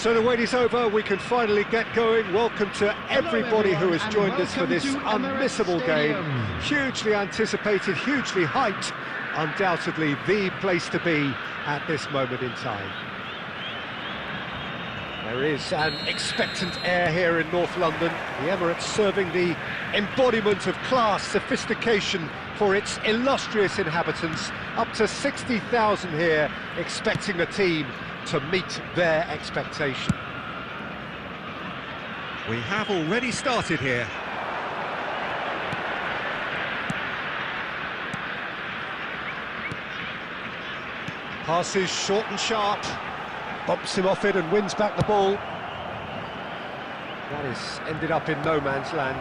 A: So the wait is over, we can finally get going. Welcome to everybody who has joined us for this unmissable game. Hugely anticipated, hugely hyped, undoubtedly the place to be at this moment in time. There is an expectant air here in North London. The Emirates serving the embodiment of class, sophistication for its illustrious inhabitants. Up to 60,000 here, expecting the team to meet their expectation. We have already started here. Passes short and sharp, bumps him off it and wins back the ball. That is ended up in no man's land.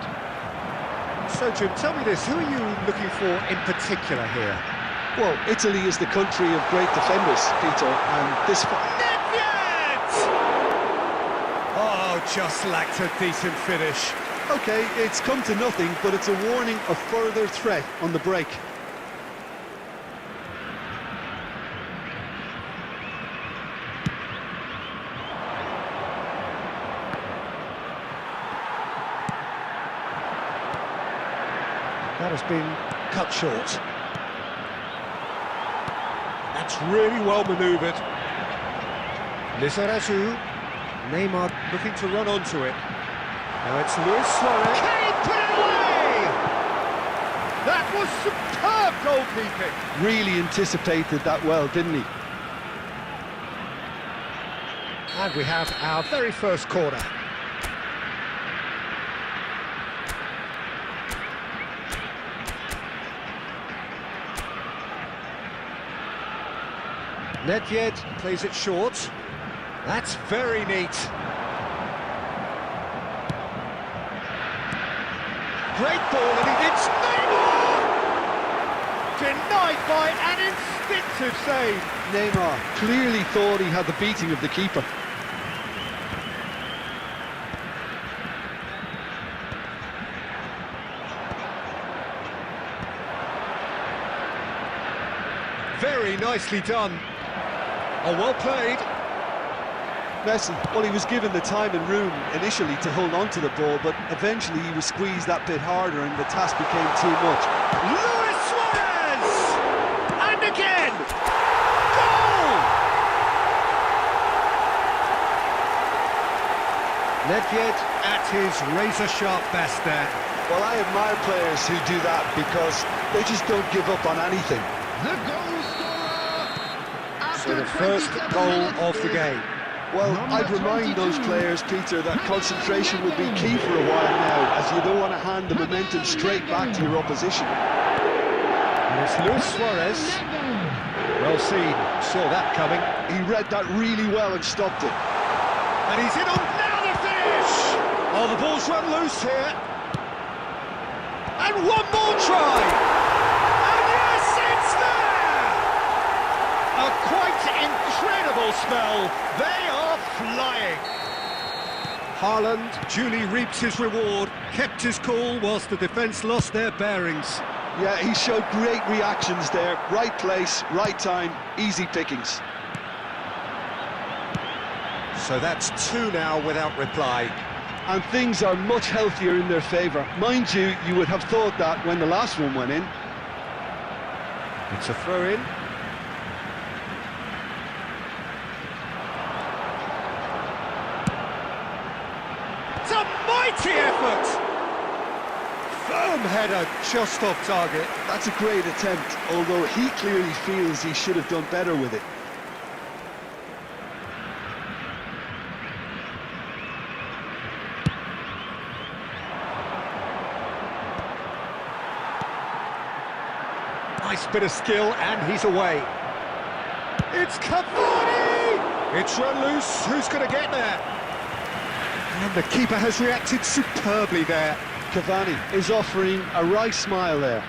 A: So Jim, tell me this, who are you looking for in particular here?
B: Well, Italy is the country of great defenders, Peter, and this...
A: Nedved! Oh, just lacked a decent finish.
B: OK, it's come to nothing, but it's a warning of further threat on the break.
A: That has been cut short. That's really well manoeuvred. Lizarazu. Neymar looking to run onto it. Now it's Luis Suarez. Can he put it away? That was superb goalkeeping.
B: Really anticipated that well, didn't he?
A: And we have our very first corner. Nedved plays it short. That's very neat. Great ball, and it's Neymar! Denied by an instinctive save.
B: Neymar clearly thought he had the beating of the keeper.
A: Very nicely done. Oh, well played.
B: Messi, well, he was given the time and room initially to hold on to the ball, but eventually he was squeezed that bit harder and the task became too much.
A: Luis Suarez! And again! Goal! Nedved at his razor-sharp best there.
B: Well, I admire players who do that because they just don't give up on anything.
E: The goal scorer
A: So
E: after
A: the first
E: 27
A: goal
E: minutes
A: of the
E: is
A: game.
B: Well,
E: number
B: I'd remind those
E: 22.
B: players, Peter, that concentration will be key for a while now, as you don't want to hand the momentum straight back to your opposition.
A: And it's Luis Suarez. Well seen, saw that coming.
B: He read that really well and stopped it.
A: And he's in on now the finish! Oh, the ball's run loose here. And one more try! And yes, it's there! A quite incredible spell. They are flying. Haaland duly reaps his reward, kept his cool whilst the defence lost their bearings.
B: Yeah, he showed great reactions there. Right place, right time, easy pickings.
A: So that's two now without reply.
B: And things are much healthier in their favour. Mind you, you would have thought that when the last one went in.
A: It's a throw-in. It's a mighty effort! Firm header, just off target.
B: That's a great attempt, although he clearly feels he should have done better with it.
A: Nice bit of skill, and he's away. It's Cavani! It's run loose, who's going to get there? And the keeper has reacted superbly there.
B: Cavani is offering a wry smile there.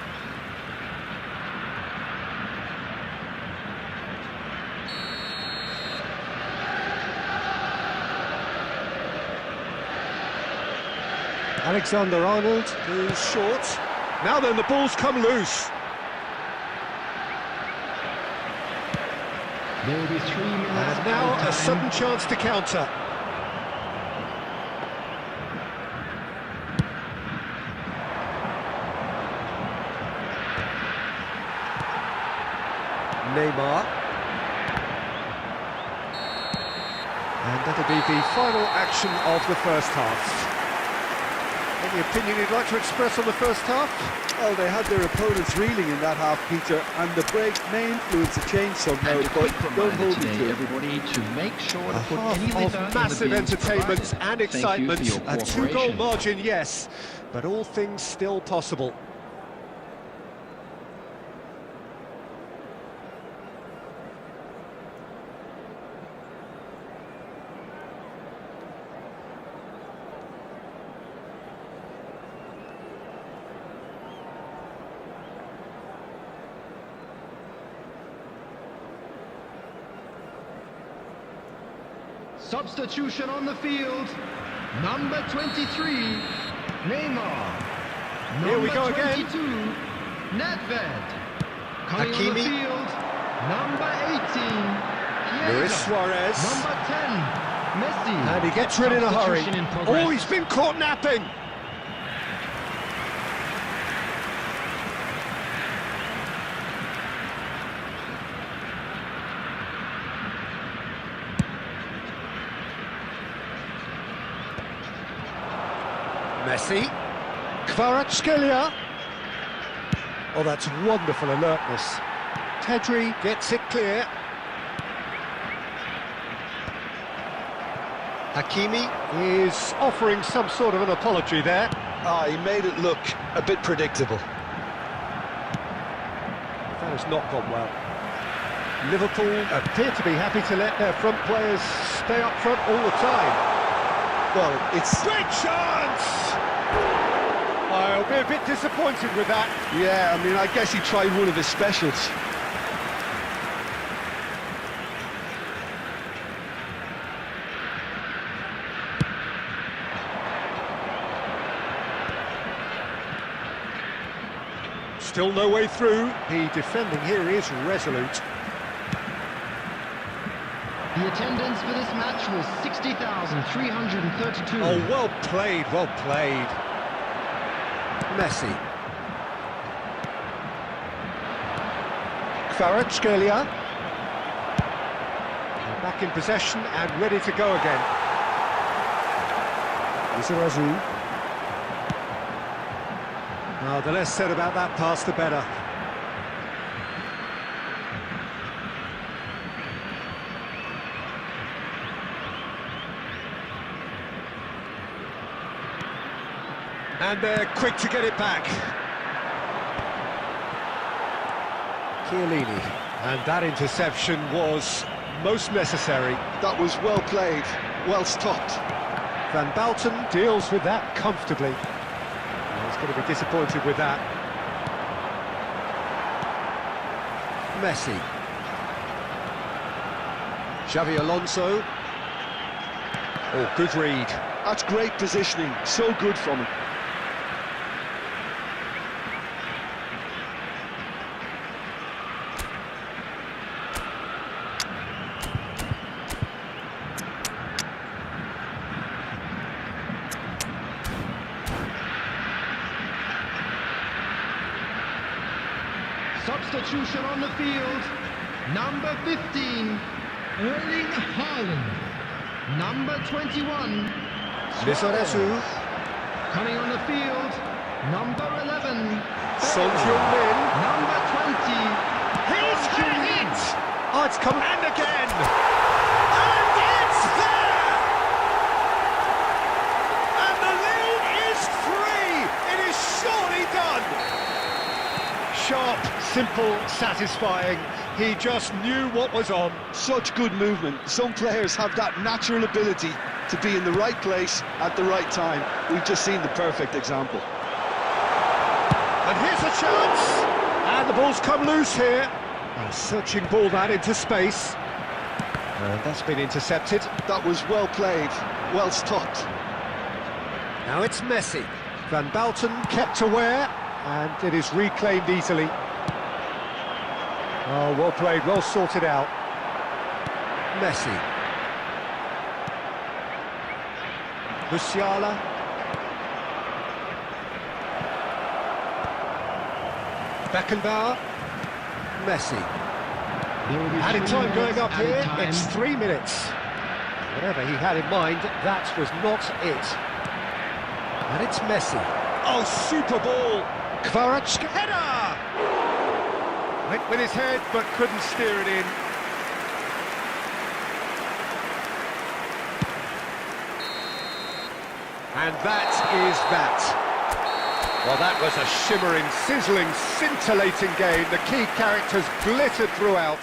A: Alexander-Arnold is short. Now then, the ball's come loose.
E: There will be 3 minutes.
A: And now a
E: of time.
A: sudden chance to counter. Neymar. And that'll be the final action of the first half. Any opinion you'd like to express on the first half?
B: Well, they had their opponents reeling in that half, Peter, and the break may influence a change somehow,
C: And a
B: but
C: quick
B: don't
C: reminder
B: hold me
C: today,
B: to it.
C: everybody, to make sure to
A: A
C: put
A: half
C: any litter in
A: of
C: the
A: massive
C: bins
A: entertainment
C: provided.
A: and
C: Thank you
A: excitement.
C: for your
A: A two-goal
C: cooperation.
A: margin, yes, but all things still possible.
D: Substitution on the field. Number 23, Neymar.
A: Here we go
D: Number
A: again.
D: 22, Nedved. Coming on the
A: Hakimi.
D: field. Number 18,
A: Luis
D: Chiesa.
A: Suarez.
D: Number 10, Messi.
A: And he gets rid in a hurry.
D: Substitution in progress.
A: Oh, he's been caught napping. Messi. Kvaratskhelia. Oh, that's wonderful alertness. Pedri gets it clear. Hakimi is offering some sort of an apology there.
B: He made it look a bit predictable.
A: That has not gone well. Liverpool appear to be happy to let their front players stay up front all the time.
B: Well, it's...
A: Great chance! I'll be a bit disappointed with that.
B: Yeah, I mean, I guess he tried one of his specials.
A: Still no way through. The defending here is resolute.
D: The attendance for this match was 60,332.
A: Oh, well played, well played. Messi. Kvaratskhelia. Back in possession and ready to go again. Izarazu. Well, the less said about that pass, the better. And they're quick to get it back. Chiellini. And that interception was most necessary.
B: That was well played, well stopped.
A: Van Balten deals with that comfortably. He's going to be disappointed with that. Messi. Xavi Alonso. Oh, good read.
B: That's great positioning, so good from him.
D: Substitution on the field. Number 15, Erling Haaland. Number 21,
A: Lizarazu.
D: coming on the field. Number 11,
A: Son Heung-min.
D: number 20.
A: He's hit it! Oh, it's come and again! And it's there! And the lead is 3! It is surely done! Sharp, simple, satisfying. He just knew what was on.
B: Such good movement. Some players have that natural ability to be in the right place at the right time. We've just seen the perfect example.
A: And here's a chance! And the ball's come loose here. A searching ball that into space. And that's been intercepted.
B: That was well played, well stopped.
A: Now it's Messi. Van Balten kept aware, and it is reclaimed easily. Oh, well played, well sorted out. Messi. Musiala. Beckenbauer. Messi.
D: There will be
A: Added
D: 3
A: time going
D: minutes
A: up
D: added
A: here,
D: time.
A: it's 3 minutes. Whatever he had in mind, that was not it. And it's Messi.
B: Oh, super ball!
A: Kvaratskhelia header! Went with his head, but couldn't steer it in. And that is that. Well, that was a shimmering, sizzling, scintillating game. The key characters glittered throughout.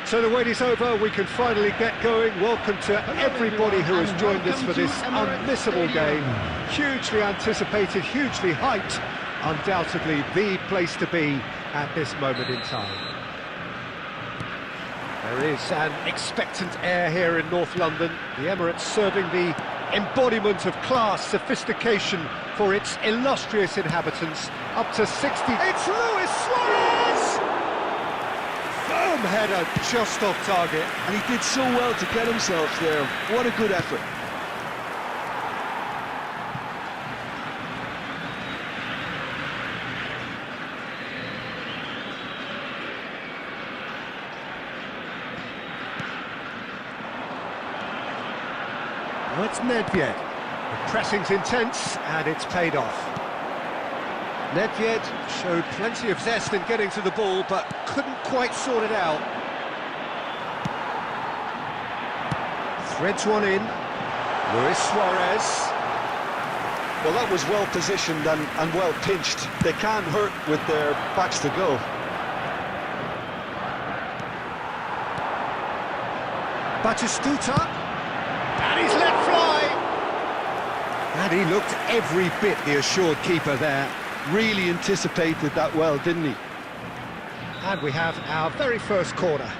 A: So the wait is over, we can finally get going. Welcome to everybody who has joined us for this unmissable game. Hugely anticipated, hugely hyped. Undoubtedly the place to be at this moment in time. There is an expectant air here in North London. The Emirates serving the embodiment of class, sophistication for its illustrious inhabitants. Up to 60. It's Luis Suarez! Firm header just off target.
B: And he did so well to get himself there. What a good effort.
A: Well, it's Nedved. The pressing's intense, and it's paid off. Nedved showed plenty of zest in getting to the ball, but couldn't quite sort it out. Threads one in. Luis Suarez.
B: Well, that was well positioned and well pinched. They can't hurt with their backs to go.
A: Batistuta. And he's let fly. And he looked every bit the assured keeper there.
B: Really anticipated that well, didn't he?
A: And we have our very first corner.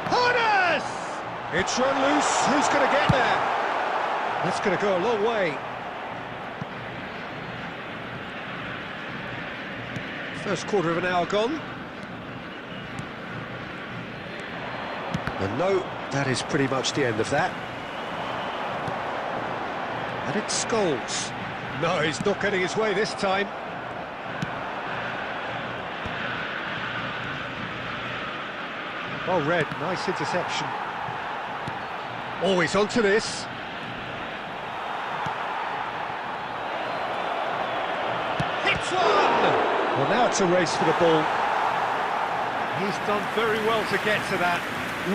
A: Horners! It's run loose. Who's going to get there? That's going to go a long way. First quarter of an hour gone. And no, that is pretty much the end of that. And it's Scholes. No, he's not getting his way this time. Well read, nice interception. Always onto this. Hits one! Well, now it's a race for the ball. He's done very well to get to that.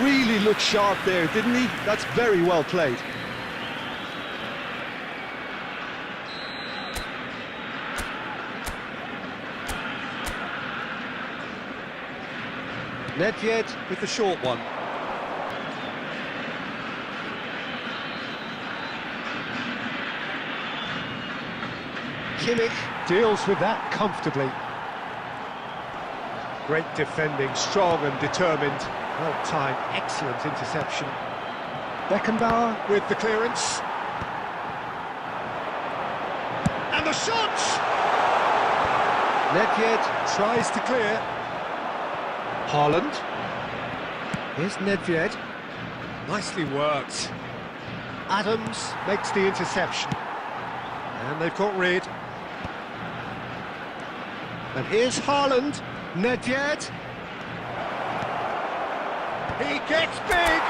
B: Really looked sharp there, didn't he? That's very well played.
A: Nedved with the short one. Kimmich deals with that comfortably. Great defending, strong and determined. Well-timed, excellent interception. Beckenbauer with the clearance. And the shot! Nedved tries to clear. Haaland. Here's Nedved. Nicely worked. Adams makes the interception. And they've got rid. And here's Haaland. Nedved. He gets big.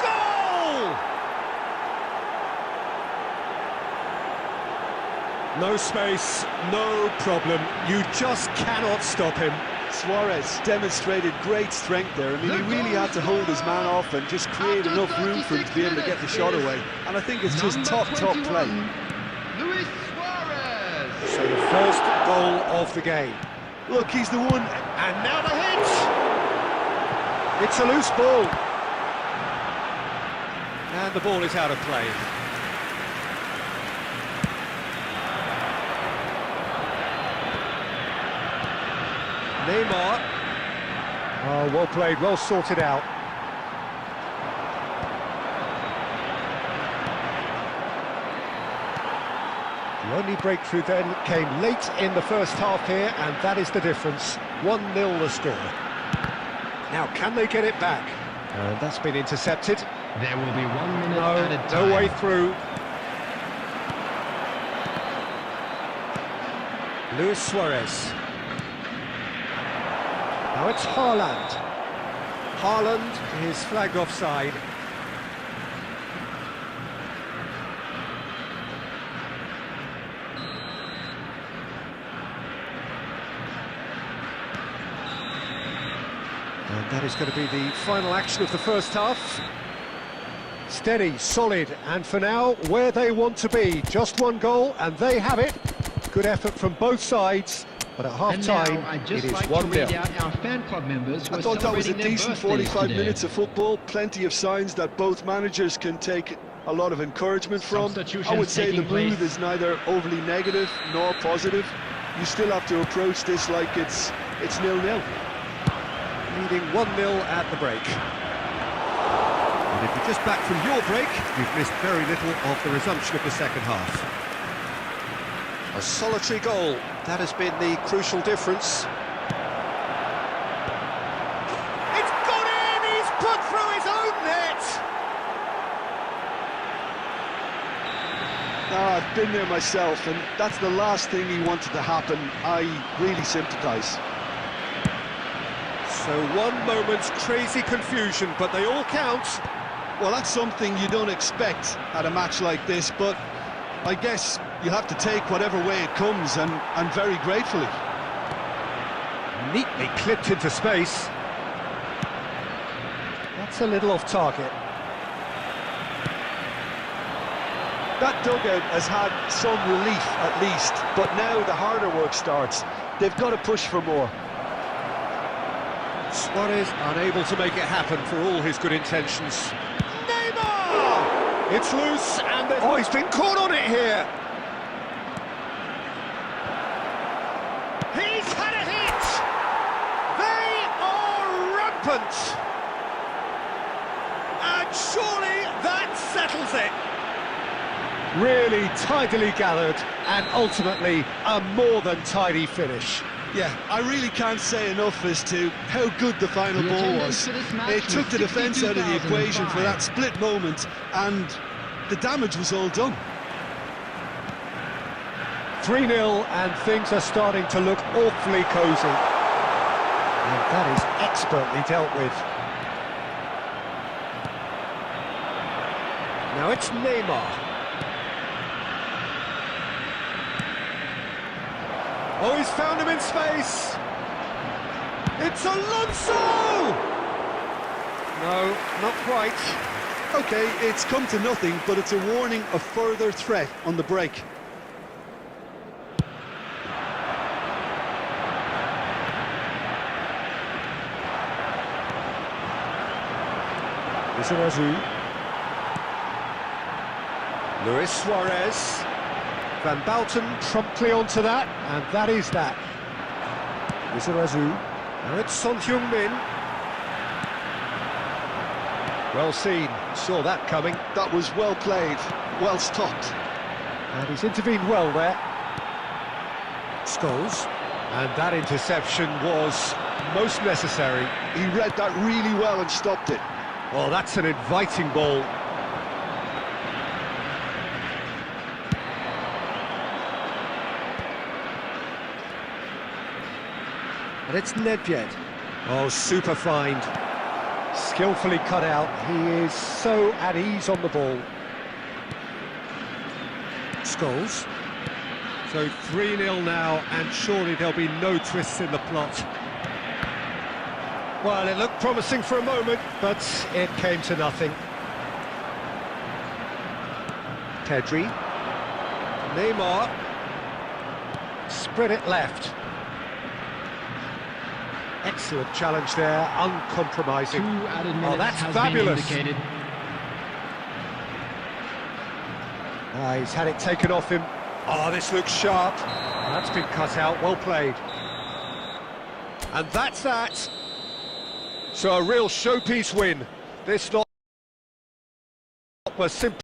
A: Goal! No space, no problem. You just cannot stop him.
B: Suarez demonstrated great strength there. I mean, he really had to hold his man off and just create enough room for him to be able to get the shot away. And I think it's just top play.
E: Luis Suarez.
A: So the first goal of the game.
B: Look, he's the one.
A: And now the hit! It's a loose ball. And the ball is out of play. Neymar. Oh, well played, well sorted out. The only breakthrough then came late in the first half here, and that is the difference. 1-0 the score. Now, can they get it back? And that's been intercepted.
E: There will be 1 minute at a time.
A: No way through. Luis Suarez. Now it's Haaland. Haaland is flagged offside. And that is going to be the final action of the first half. Steady, solid, and for now, where they want to be. Just one goal, and they have it. Good effort from both sides. But at half-time, it is 1-0.
E: Our fan club members
B: I thought that was a decent 45 minutes of football. Plenty of signs that both managers can take a lot of encouragement from. I would say the mood is neither overly negative nor positive. You still have to approach this like it's 0-0.
A: Leading 1-0 at the break. And if you're just back from your break, you've missed very little of the resumption of the second half. A solitary goal, that has been the crucial difference. It's gone in! He's put through his own net!
B: I've been there myself, and that's the last thing he wanted to happen. I really sympathise.
A: So one moment's crazy confusion, but they all count.
B: Well, that's something you don't expect at a match like this, but I guess you have to take whatever way it comes, and very gratefully.
A: Neatly clipped into space. That's a little off target.
B: That dugout has had some relief at least, but now the harder work starts. They've got to push for more.
A: Suarez unable to make it happen for all his good intentions. Neymar! It's loose, and oh, he's been caught on it here. He's had a hit! They are rampant! And surely that settles it. Really tidily gathered, and ultimately a more than tidy finish.
B: Yeah, I really can't say enough as to how good the final ball was. It took the defence out of the equation for that split moment, and the damage was all done.
A: 3-0, and things are starting to look awfully cosy. And that is expertly dealt with. Now it's Neymar. Oh, he's found him in space! It's Alonso! No, not quite.
B: OK, it's come to nothing, but it's a warning of further threat on the break.
A: Lizarazu. Luis Suarez. Van Bouten promptly onto that, and that is that. Lizarazu. Now it's Son Heung-min. Well seen, saw that coming.
B: That was well played, well stopped.
A: And he's intervened well there. Scholes. And that interception was most necessary.
B: He read that really well and stopped it.
A: Well, that's an inviting ball. And it's Nedved. Oh, super find. Skillfully cut out. He is so at ease on the ball. Scholes. So 3-0 now, and surely there'll be no twists in the plot. Well, it looked promising for a moment, but it came to nothing. Pedri. Neymar. Spread it left. Excellent challenge there, uncompromising. Oh, that's fabulous. He's had it taken off him. Oh, this looks sharp. That's been cut out, well played. And that's that. So a real showpiece win. This not was simple.